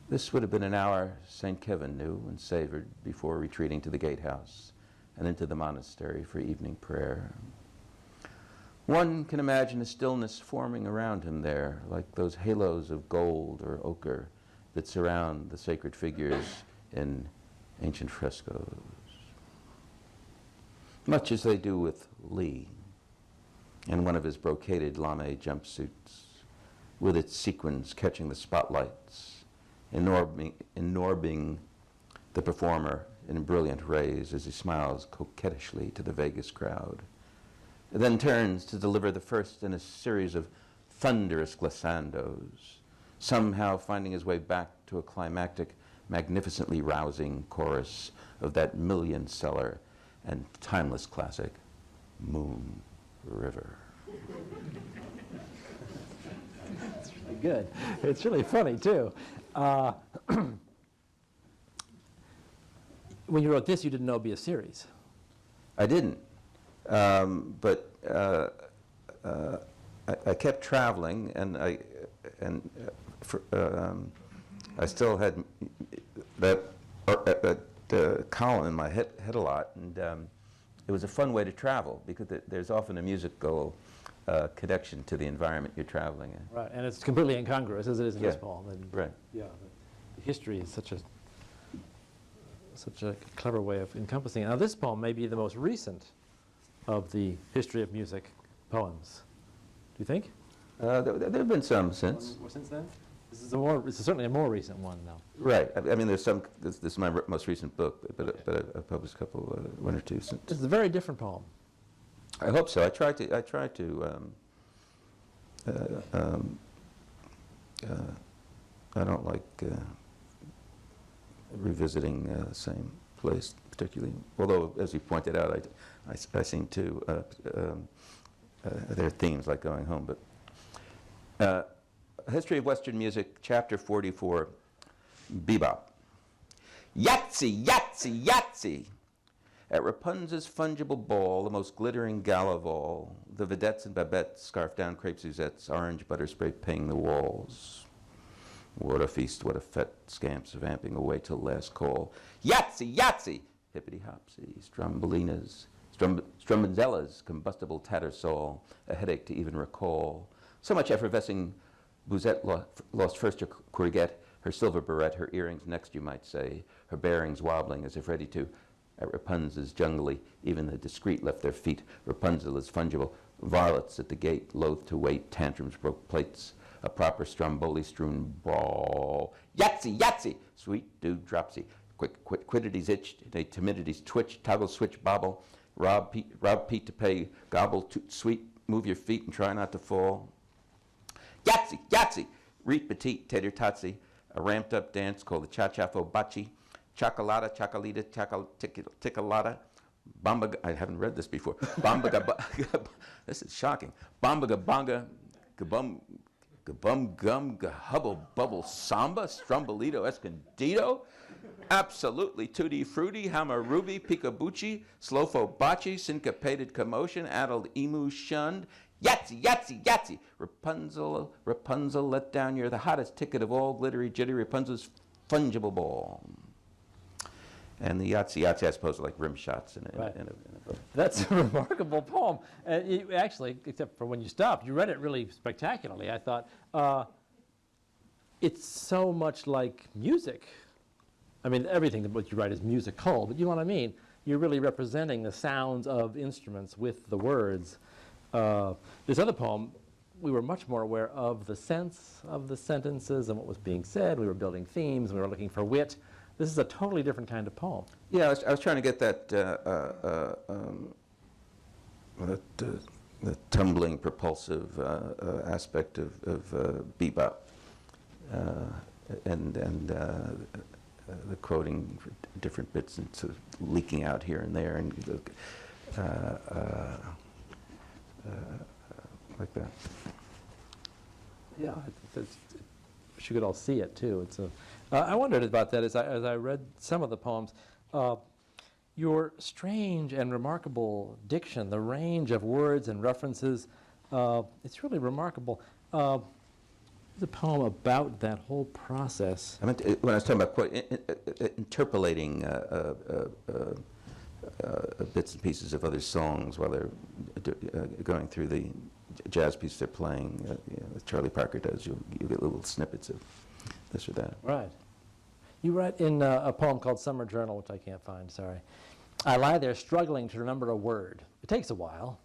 This would have been an hour St. Kevin knew and savored before retreating to the gatehouse and into the monastery for evening prayer. One can imagine a stillness forming around him there, like those halos of gold or ochre that surround the sacred figures in ancient frescoes. Much as they do with Lee in one of his brocaded lame jumpsuits, with its sequins catching the spotlights, enorbing the performer in brilliant rays as he smiles coquettishly to the Vegas crowd, then turns to deliver the first in a series of thunderous glissandos, somehow finding his way back to a climactic, magnificently rousing chorus of that million-seller and timeless classic, Moon River. It's really good. It's really funny, too. When you wrote this, you didn't know it'd be a series. I didn't, but I kept traveling, and I still had that column in my head a lot, and it was a fun way to travel because there's often a musical connection to the environment you're traveling in. Right, and it's completely incongruous as it is in this Yeah. poem. And Right. yeah, the history is such a clever way of encompassing it. Now, this poem may be the most recent of the history of music poems. Do you think? There have been some since. Or since then? This is certainly a more recent one, though. Right. I mean, there's some. This is my most recent book, but I published a couple, one or two since. This is a very different poem. I hope so. I try to I don't like revisiting the same place particularly. Although, as you pointed out, I seem to. There are themes like going home, but History of Western Music, Chapter 44, Bebop. Yahtzee, Yahtzee, Yahtzee! At Rapunzel's fungible ball, the most glittering gala of all, the vedettes and babettes scarf down crepe Suzettes, orange butter spray paying the walls. What a feast, what a fete, scamps vamping away till last call. Yahtzee, Yahtzee! Hippity-hopsy, Strombolinas, Strombenzellas, combustible tattersall, a headache to even recall. So much effervescing Bouzette lost first her courgette, her silver barrette, her earrings next, you might say, her bearings wobbling as if ready to. At Rapunzel's jungly, even the discreet left their feet. Rapunzel is fungible. Varlets at the gate, loath to wait, tantrums broke plates. A proper Stromboli-strewn ball. Yahtzee, Yahtzee! Sweet dude dropsy. Quiddity's itched, they timidity's twitch, toggle switch bobble. Rob Pete to pay, gobble toot sweet, move your feet and try not to fall. Yahtzee, Yahtzee! Reet petite, tater totsie. A ramped up dance called the cha-cha-fo bachi. Chocolata, chocolita, ticolata. Bamba, I haven't read this before. Bamba, this is shocking. Bamba, gabonga, gabum, gabum, gum, gahubble, bubble, samba, strumbolito, escondido. Absolutely tutti frutti, hamarubi, picabucci, slofo bocce, syncopated commotion, addled emu shunned. Yahtzee, Yahtzee, Yahtzee! Rapunzel, Rapunzel, let down, you're the hottest ticket of all, glittery, jittery, Rapunzel's fungible ball. And the Yahtzee, Yahtzee, I suppose, are like rim shots in a book. That's a remarkable poem. You actually, except for when you stopped, you read it really spectacularly. I thought, it's so much like music. I mean, everything that what you write is musical, but you know what I mean? You're really representing the sounds of instruments with the words. This other poem, we were much more aware of the sense of the sentences and what was being said. We were building themes. We were looking for wit. This is a totally different kind of poem. Yeah, I was trying to get that the tumbling, propulsive aspect of bebop, and the quoting for different bits and sort of leaking out here and there, and like that. Yeah, you could all see it too. It's a. I wondered about that as I read some of the poems. Your strange and remarkable diction, the range of words and references, it's really remarkable. The poem about that whole process. I meant when I was talking about interpolating bits and pieces of other songs while they're going through the jazz piece they're playing, as Charlie Parker does. You get little snippets of this or that. Right. You write in a poem called Summer Journal, which I can't find, sorry. I lie there struggling to remember a word. It takes a while,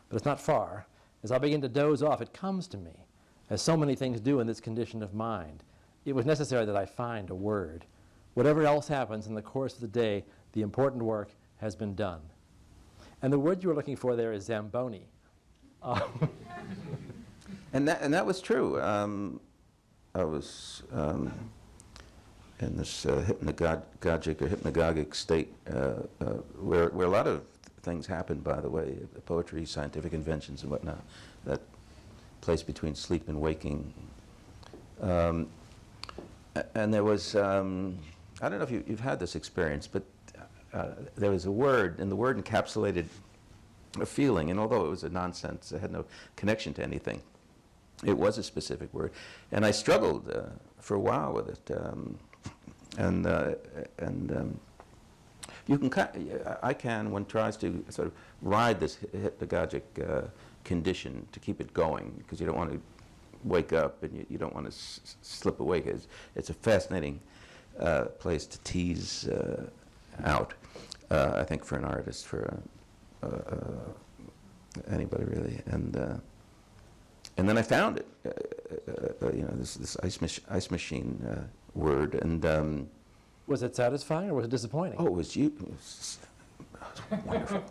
but it's not far. As I begin to doze off, it comes to me, as so many things do in this condition of mind. It was necessary that I find a word. Whatever else happens in the course of the day, the important work has been done. And the word you were looking for there is Zamboni. And that was true. I was in this hypnagogic state where a lot of things happen, by the way, poetry, scientific inventions and whatnot, that place between sleep and waking. And there was, I don't know if you've had this experience, but there was a word, and the word encapsulated a feeling, and although it was a nonsense, it had no connection to anything, it was a specific word. And I struggled for a while with it. You can, one tries to sort of ride this hypnagogic condition to keep it going, because you don't want to wake up and you don't want to slip awake. It's a fascinating place to tease out, I think, for an artist, for anybody really. And then I found it, this ice machine word, and was it satisfying or was it disappointing? oh, it was Wonderful.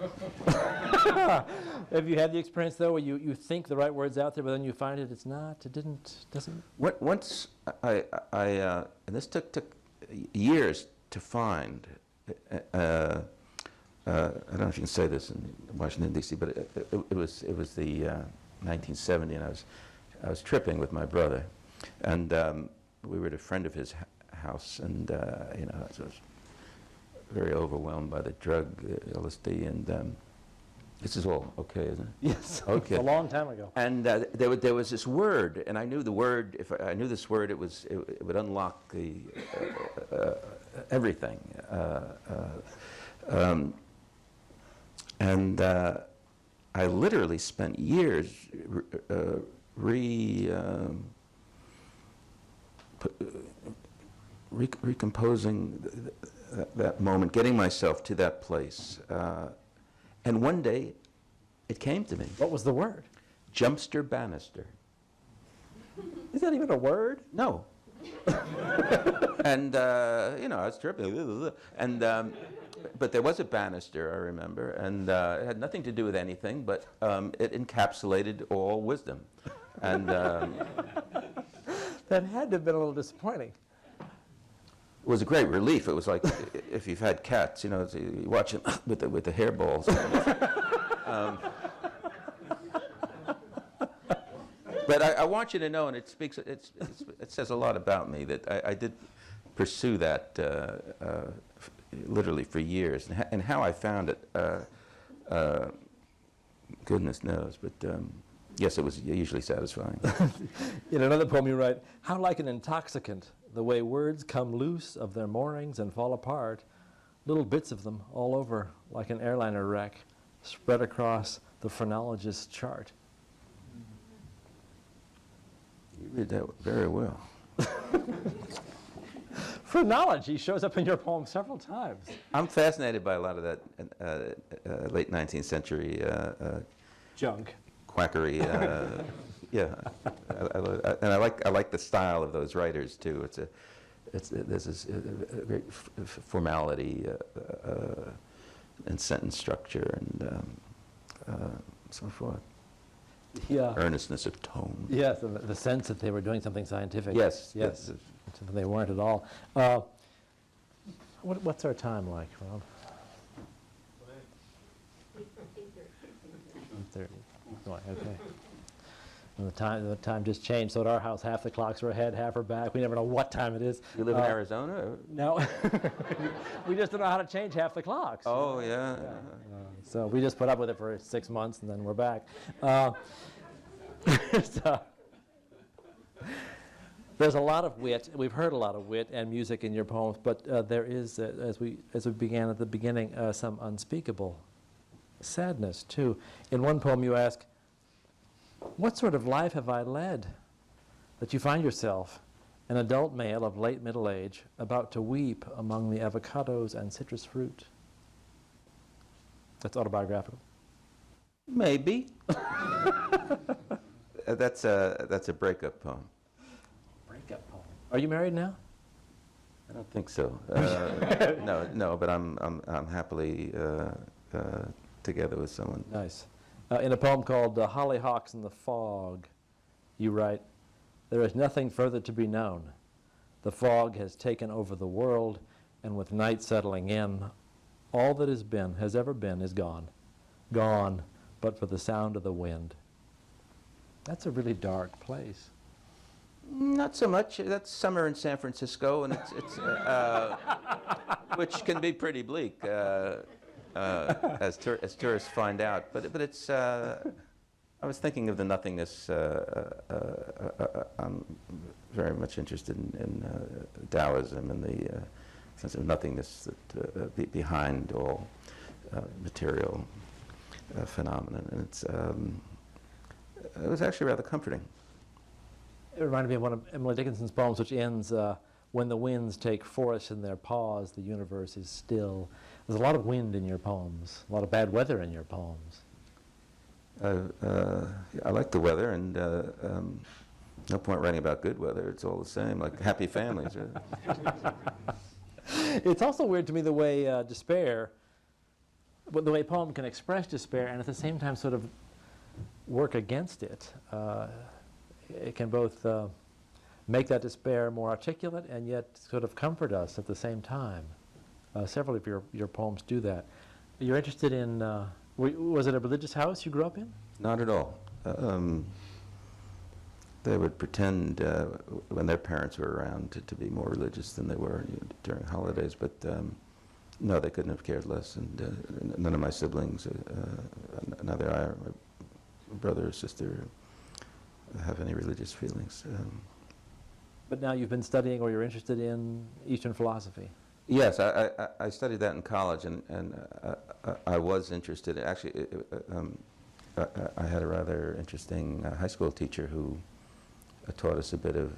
Have you had the experience, though, where you think the right word's out there, but then you find it's not, doesn't? Once and this took years to find. I don't know if you can say this in Washington D.C., but it was the 1970, and I was tripping with my brother, and we were at a friend of his house, and you know, I was very overwhelmed by the drug LSD, and this is all okay, isn't it? Yes. Okay. A long time ago. And there was this word, and I knew the word. If I knew this word, it would unlock the everything. And I literally spent years recomposing that moment, getting myself to that place. And one day, it came to me. What was the word? Jumpster banister. Is that even a word? No. And, you know, I was tripping. And, but there was a banister, I remember, and it had nothing to do with anything, but it encapsulated all wisdom. And That had to have been a little disappointing. it was a great relief. It was like if you've had cats, you know, so you watch them with the hairballs. But I want you to know, and it says a lot about me, that I did pursue that literally for years, and how I found it, goodness knows. But yes, it was usually satisfying. In another poem you write, how like an intoxicant, the way words come loose of their moorings and fall apart, little bits of them all over like an airliner wreck, spread across the phrenologist's chart. You read that very well. Phrenology shows up in your poem several times. I'm fascinated by a lot of that late 19th century Junk. quackery. Yeah, and I like the style of those writers too. There's this great formality and sentence structure and so forth. Yeah. Earnestness of tone. Yes, and the sense that they were doing something scientific. Yes. Yes. They weren't at all. What's our time like, Rob? 8:30. Okay. And the time just changed. So at our house, half the clocks are ahead, half are back. We never know what time it is. You live in Arizona? Or? No. We just don't know how to change half the clocks. Oh, yeah. So we just put up with it for 6 months, and then we're back. So, there's a lot of wit. We've heard a lot of wit and music in your poems, but there is, as we began at the beginning, some unspeakable sadness too. In one poem, you ask, "What sort of life have I led, that you find yourself, an adult male of late middle age, about to weep among the avocados and citrus fruit?" That's autobiographical. Maybe. That's a breakup poem. Breakup poem. Are you married now? I don't think so. No, but I'm happily together with someone. Nice. In a poem called Hollyhocks in the Fog, you write, "There is nothing further to be known. The fog has taken over the world, and with night settling in, all that has ever been is gone. Gone, but for the sound of the wind." That's a really dark place. Not so much. That's summer in San Francisco, and it's which can be pretty bleak as tourists find out. But it's. I was thinking of the nothingness. I'm very much interested in Taoism and the sense of nothingness that behind all material phenomenon, and it was actually rather comforting. It reminded me of one of Emily Dickinson's poems, which ends, "When the winds take forests in their paws, the universe is still." There's a lot of wind in your poems, a lot of bad weather in your poems. I like the weather, and no point writing about good weather. It's all the same, like happy families. It's also weird to me the way despair but the way a poem can express despair and at the same time sort of work against it. It can both make that despair more articulate and yet sort of comfort us at the same time. Several of your poems do that. You're interested in, was it a religious house you grew up in? Not at all. They would pretend when their parents were around to be more religious than they were during holidays, but no, they couldn't have cared less. And none of my siblings, neither I or my brother or sister, have any religious feelings. But now you've been studying, or you're interested in Eastern philosophy. Yes, I studied that in college, and I was interested. Actually, I had a rather interesting high school teacher who taught us a bit of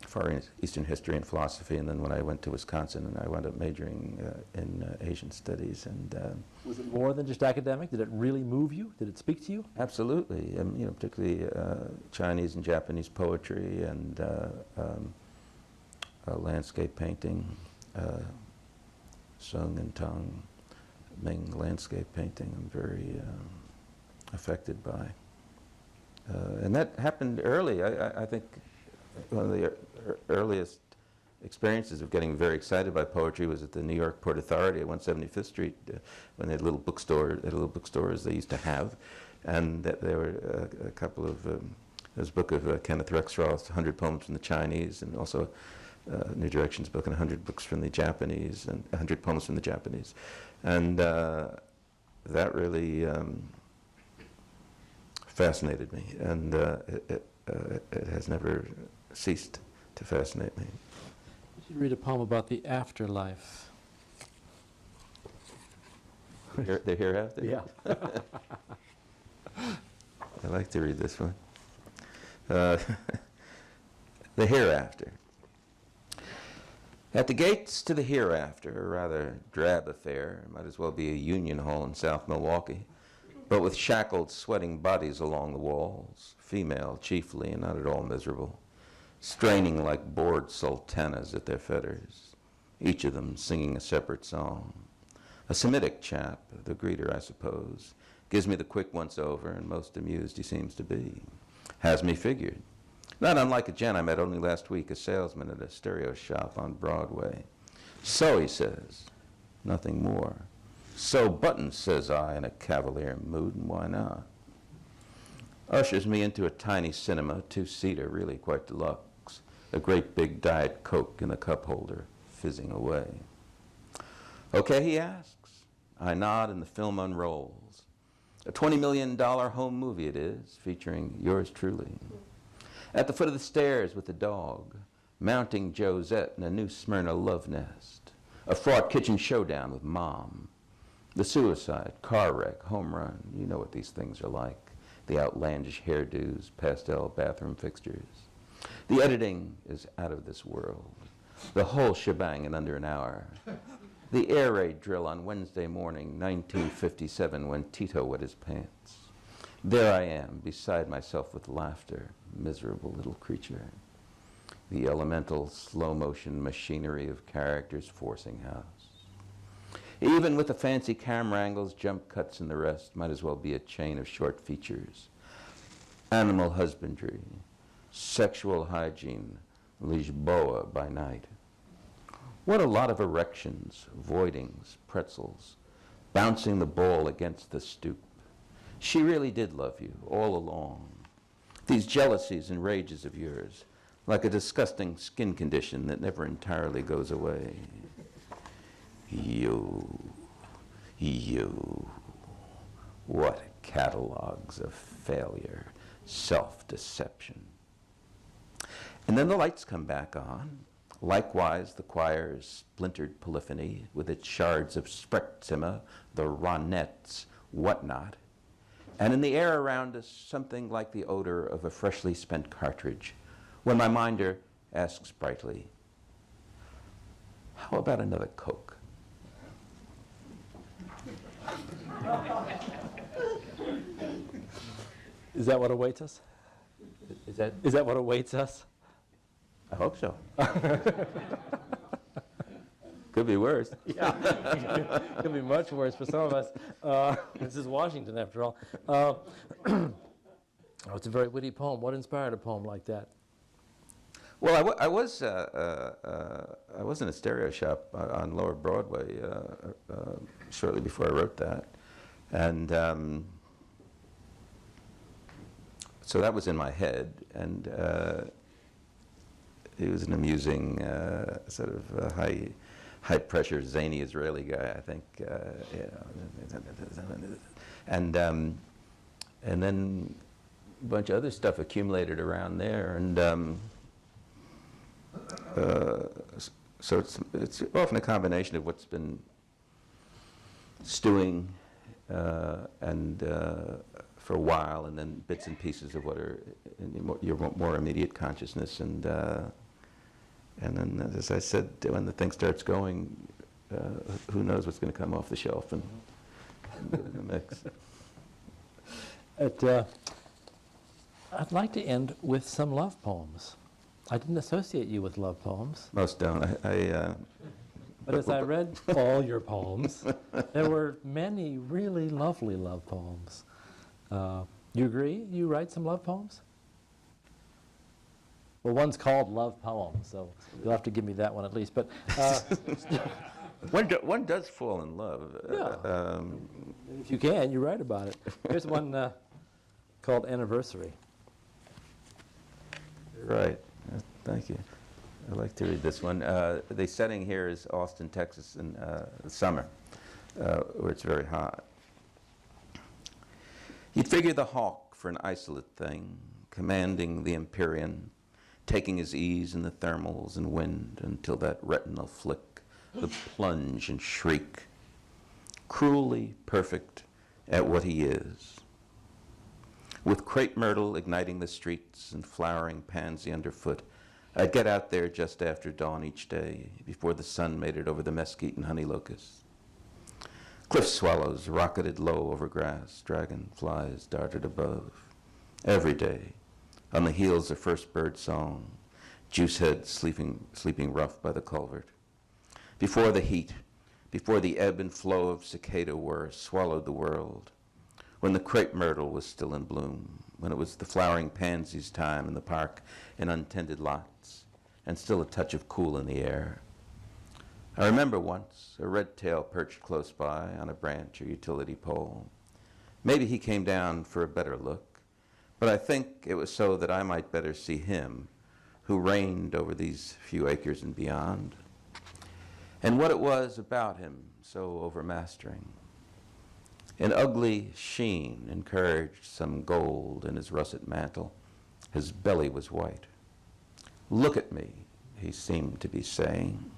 Far Eastern history and philosophy, and then when I went to Wisconsin, and I wound up majoring in Asian studies. And was it more than just academic? Did it really move you? Did it speak to you? absolutely, you know, particularly Chinese and Japanese poetry and landscape painting, Sung and Tang, Ming landscape painting. I'm very affected by. And that happened early. I think one of the earliest experiences of getting very excited by poetry was at the New York Port Authority at 175th Street when they had little bookstores they used to have. And there were a couple of, there's a book of Kenneth Rexroth's 100 Poems from the Chinese, and also New Directions book, and 100 books from the Japanese, and 100 poems from the Japanese. And that really fascinated me, and it has never ceased to fascinate me. You should read a poem about the afterlife. The hereafter? Yeah. I like to read this one. The hereafter. At the gates to the hereafter, a rather drab affair, might as well be a union hall in South Milwaukee, but with shackled, sweating bodies along the walls, female chiefly and not at all miserable, straining like bored sultanas at their fetters, each of them singing a separate song. A Semitic chap, the greeter, I suppose, gives me the quick once-over, and most amused he seems to be. Has me figured. Not unlike a gent I met only last week, a salesman at a stereo shop on Broadway. So, he says, nothing more. So, Buttons, says I, in a cavalier mood, and why not? Ushers me into a tiny cinema, two-seater, really quite deluxe. A great big Diet Coke in the cup holder, fizzing away. Okay, he asks. I nod and the film unrolls. A $20 million home movie it is, featuring yours truly. At the foot of the stairs with the dog, mounting Josette in a new Smyrna love nest. A fraught kitchen showdown with Mom. The suicide, car wreck, home run, you know what these things are like. The outlandish hairdos, pastel bathroom fixtures. The editing is out of this world. The whole shebang in under an hour. The air raid drill on Wednesday morning, 1957, when Tito wet his pants. There I am, beside myself with laughter, miserable little creature. The elemental slow-motion machinery of characters forcing house. Even with the fancy camera angles, jump cuts, and the rest, might as well be a chain of short features. Animal husbandry, sexual hygiene, Lisboa by night. What a lot of erections, voidings, pretzels, bouncing the ball against the stoop. She really did love you all along. These jealousies and rages of yours, like a disgusting skin condition that never entirely goes away. You, what catalogs of failure, self-deception. And then the lights come back on. Likewise, the choir's splintered polyphony with its shards of Sprechzimmer, the Ronettes, whatnot. And in the air around us, something like the odor of a freshly spent cartridge, when my minder asks brightly, how about another Coke? Is that what awaits us? Is that? Is that what awaits us? I hope so. Could be worse. Yeah, it could be much worse for some of us. This is Washington, after all. Oh, it's a very witty poem. What inspired a poem like that? Well, I was in a stereo shop on Lower Broadway shortly before I wrote that, and so that was in my head, and he was an amusing sort of high pressure zany Israeli guy, I think, and then a bunch of other stuff accumulated around there, and so it's often a combination of what's been stewing and for a while, and then bits and pieces of what are in your more immediate consciousness, and then, as I said, when the thing starts going, who knows what's going to come off the shelf and in the mix. I'd like to end with some love poems. I didn't associate you with love poems. Most don't. But as I read all your poems, there were many really lovely love poems. You agree? You write some love poems? Well, one's called Love Poem, so you'll have to give me that one at least. But one does fall in love. Yeah. If you can, you write about it. Here's one called Anniversary. Right. Thank you. I'd like to read this one. The setting here is Austin, Texas in the summer, where it's very hot. You'd figure the hawk for an isolate thing, commanding the Empyrean, taking his ease in the thermals and wind until that retinal flick, the plunge and shriek, cruelly perfect at what he is. With crepe myrtle igniting the streets and flowering pansy underfoot, I'd get out there just after dawn each day, before the sun made it over the mesquite and honey locusts. Cliff swallows rocketed low over grass, dragonflies darted above. Every day, on the heels of first bird song, Juicehead sleeping rough by the culvert. Before the heat, before the ebb and flow of cicada whir swallowed the world, when the crepe myrtle was still in bloom, when it was the flowering pansies' time in the park in untended lots, and still a touch of cool in the air. I remember once a red-tail perched close by on a branch or utility pole. Maybe he came down for a better look, but I think it was so that I might better see him who reigned over these few acres and beyond, and what it was about him so overmastering. An ugly sheen encouraged some gold in his russet mantle. His belly was white. Look at me, he seemed to be saying,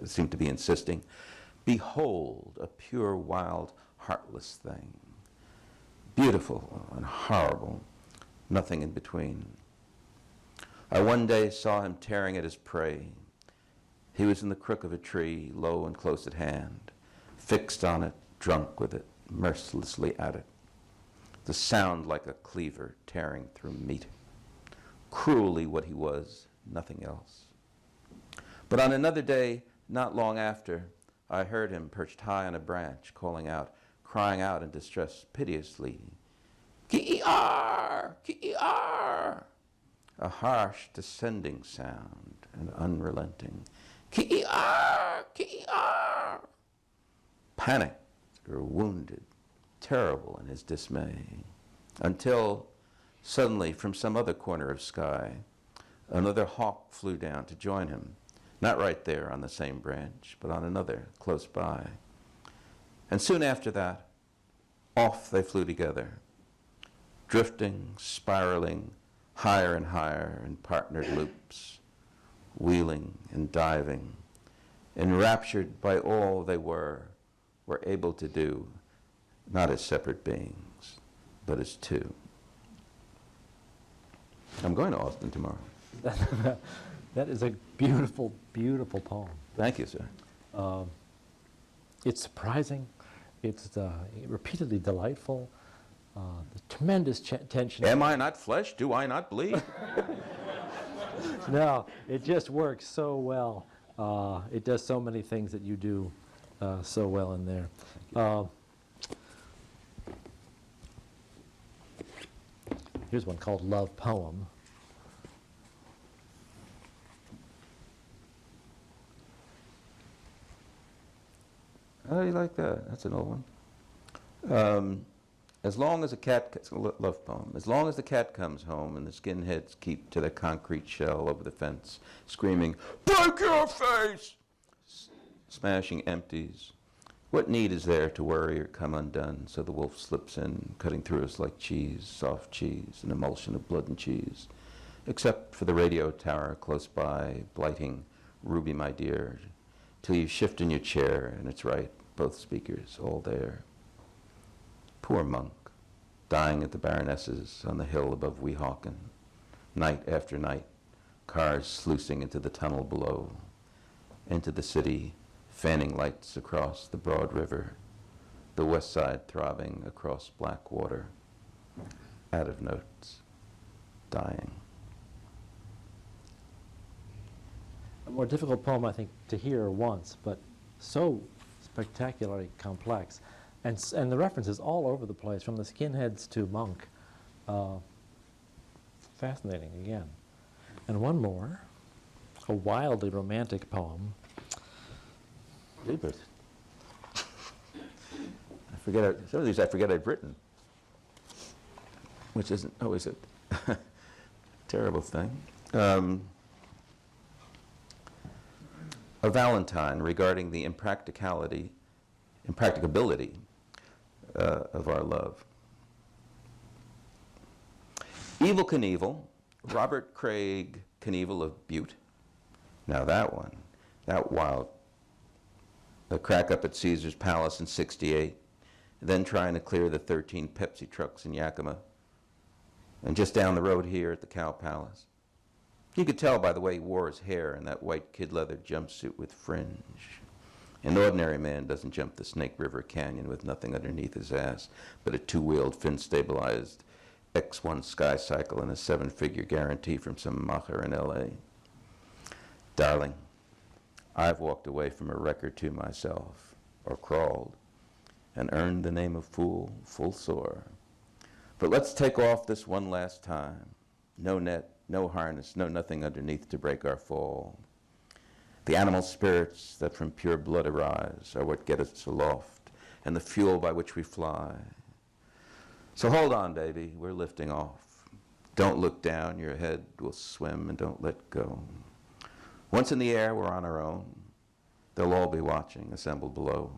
seemed to be insisting. Behold, a pure, wild, heartless thing. Beautiful and horrible, nothing in between. I one day saw him tearing at his prey. He was in the crook of a tree, low and close at hand, fixed on it, drunk with it, mercilessly at it. The sound like a cleaver tearing through meat. Cruelly what he was, nothing else. But on another day, not long after, I heard him perched high on a branch, calling out, crying out in distress piteously, "Ki-e-ar! Ki-e-ar!" A harsh, descending sound, and unrelenting. Ki-e-ar! Ki-e-ar! Panicked or wounded, terrible in his dismay, until suddenly from some other corner of sky, another hawk flew down to join him, not right there on the same branch, but on another close by. And soon after that, off they flew together, drifting, spiraling, higher and higher in partnered loops, wheeling and diving, enraptured by all they were able to do, not as separate beings, but as two. I'm going to Austin tomorrow. That is a beautiful, beautiful poem. Thank you, sir. It's surprising. It's repeatedly delightful. The tremendous tension. Am I not flesh? Do I not bleed? No, it just works so well. It does so many things that you do so well in there. Here's one called Love Poem. Oh, you like that? That's an old one. As long as a cat, it's a love poem. As long as the cat comes home and the skinheads keep to their concrete shell over the fence, screaming, "Break your face!" Smashing empties. What need is there to worry or come undone? So the wolf slips in, cutting through us like cheese, soft cheese, an emulsion of blood and cheese. Except for the radio tower close by, blighting, "Ruby, my dear," till you shift in your chair and it's right, both speakers, all there. Poor monk, dying at the Baroness's on the hill above Weehawken. Night after night, cars sluicing into the tunnel below, into the city, fanning lights across the broad river, the west side throbbing across black water, out of notes, dying. A more difficult poem, I think, to hear once, but so spectacularly complex. And the references all over the place, from the skinheads to Monk. Fascinating, again. And one more, a wildly romantic poem. Jeepers. Some of these I forget I've written, which isn't always a terrible thing. A Valentine regarding the impracticability of our love. Evel Knievel, Robert Craig Knievel of Butte. Now that one, that wild, the crack up at Caesar's Palace in '68, then trying to clear the 13 Pepsi trucks in Yakima, and just down the road here at the Cow Palace. You could tell by the way he wore his hair in that white kid leather jumpsuit with fringe. An ordinary man doesn't jump the Snake River Canyon with nothing underneath his ass but a two-wheeled, fin-stabilized X1 Sky Cycle and a 7-figure guarantee from some macher in L.A. Darling, I've walked away from a record to myself, or crawled, and earned the name of fool, full sore. But let's take off this one last time. No net, no harness, no nothing underneath to break our fall. The animal spirits that from pure blood arise are what get us aloft, and the fuel by which we fly. So hold on, baby, we're lifting off. Don't look down, your head will swim, and don't let go. Once in the air, we're on our own. They'll all be watching, assembled below.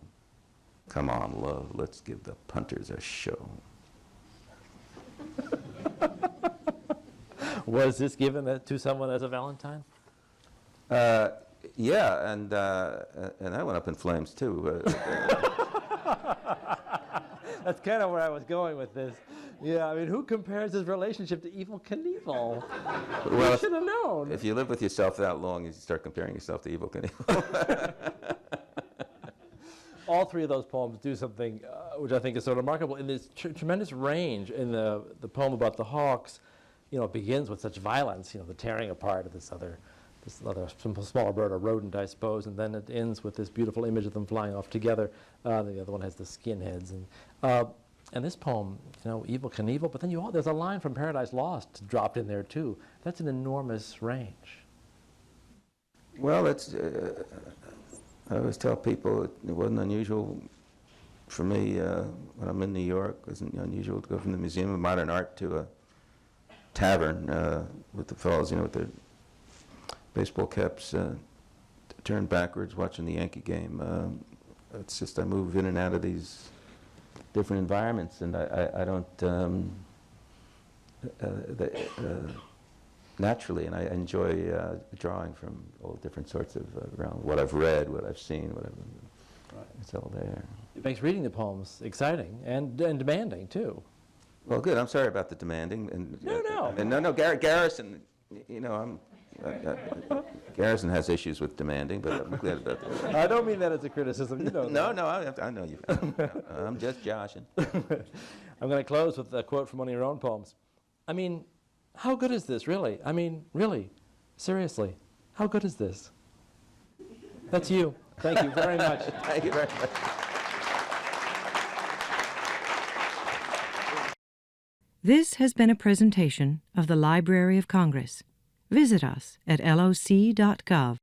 Come on, love, let's give the punters a show. Was this given to someone as a Valentine? Yeah, and that went up in flames too. That's kind of where I was going with this. Yeah, I mean, who compares his relationship to Evel Knievel? Well, You should have known. if you live with yourself that long, you start comparing yourself to Evel Knievel. All three of those poems do something which I think is so remarkable. In this tremendous range in the poem about the hawks, it begins with such violence, the tearing apart of this other smaller bird, a rodent, I suppose, and then it ends with this beautiful image of them flying off together. The other one has the skinheads, and this poem, Evel Knievel. But then there's a line from Paradise Lost dropped in there too. That's an enormous range. Well, I always tell people it wasn't unusual for me when I'm in New York. It wasn't unusual to go from the Museum of Modern Art to a tavern with the fellows, with their baseball caps turned backwards watching the Yankee game. It's just I move in and out of these different environments, and I don't naturally, and I enjoy drawing from all different sorts of around what I've read, what I've seen, whatever. Right. It's all there. It makes reading the poems exciting and demanding too. Well, good. I'm sorry about the demanding. No, Garrison. Garrison has issues with demanding, but I'm glad about that. I don't mean that as a criticism. No, I know you. I'm just joshing. I'm going to close with a quote from one of your own poems. I mean, how good is this, really? I mean, really, seriously, how good is this? That's you. Thank you very much. Thank you very much. This has been a presentation of the Library of Congress. Visit us at loc.gov.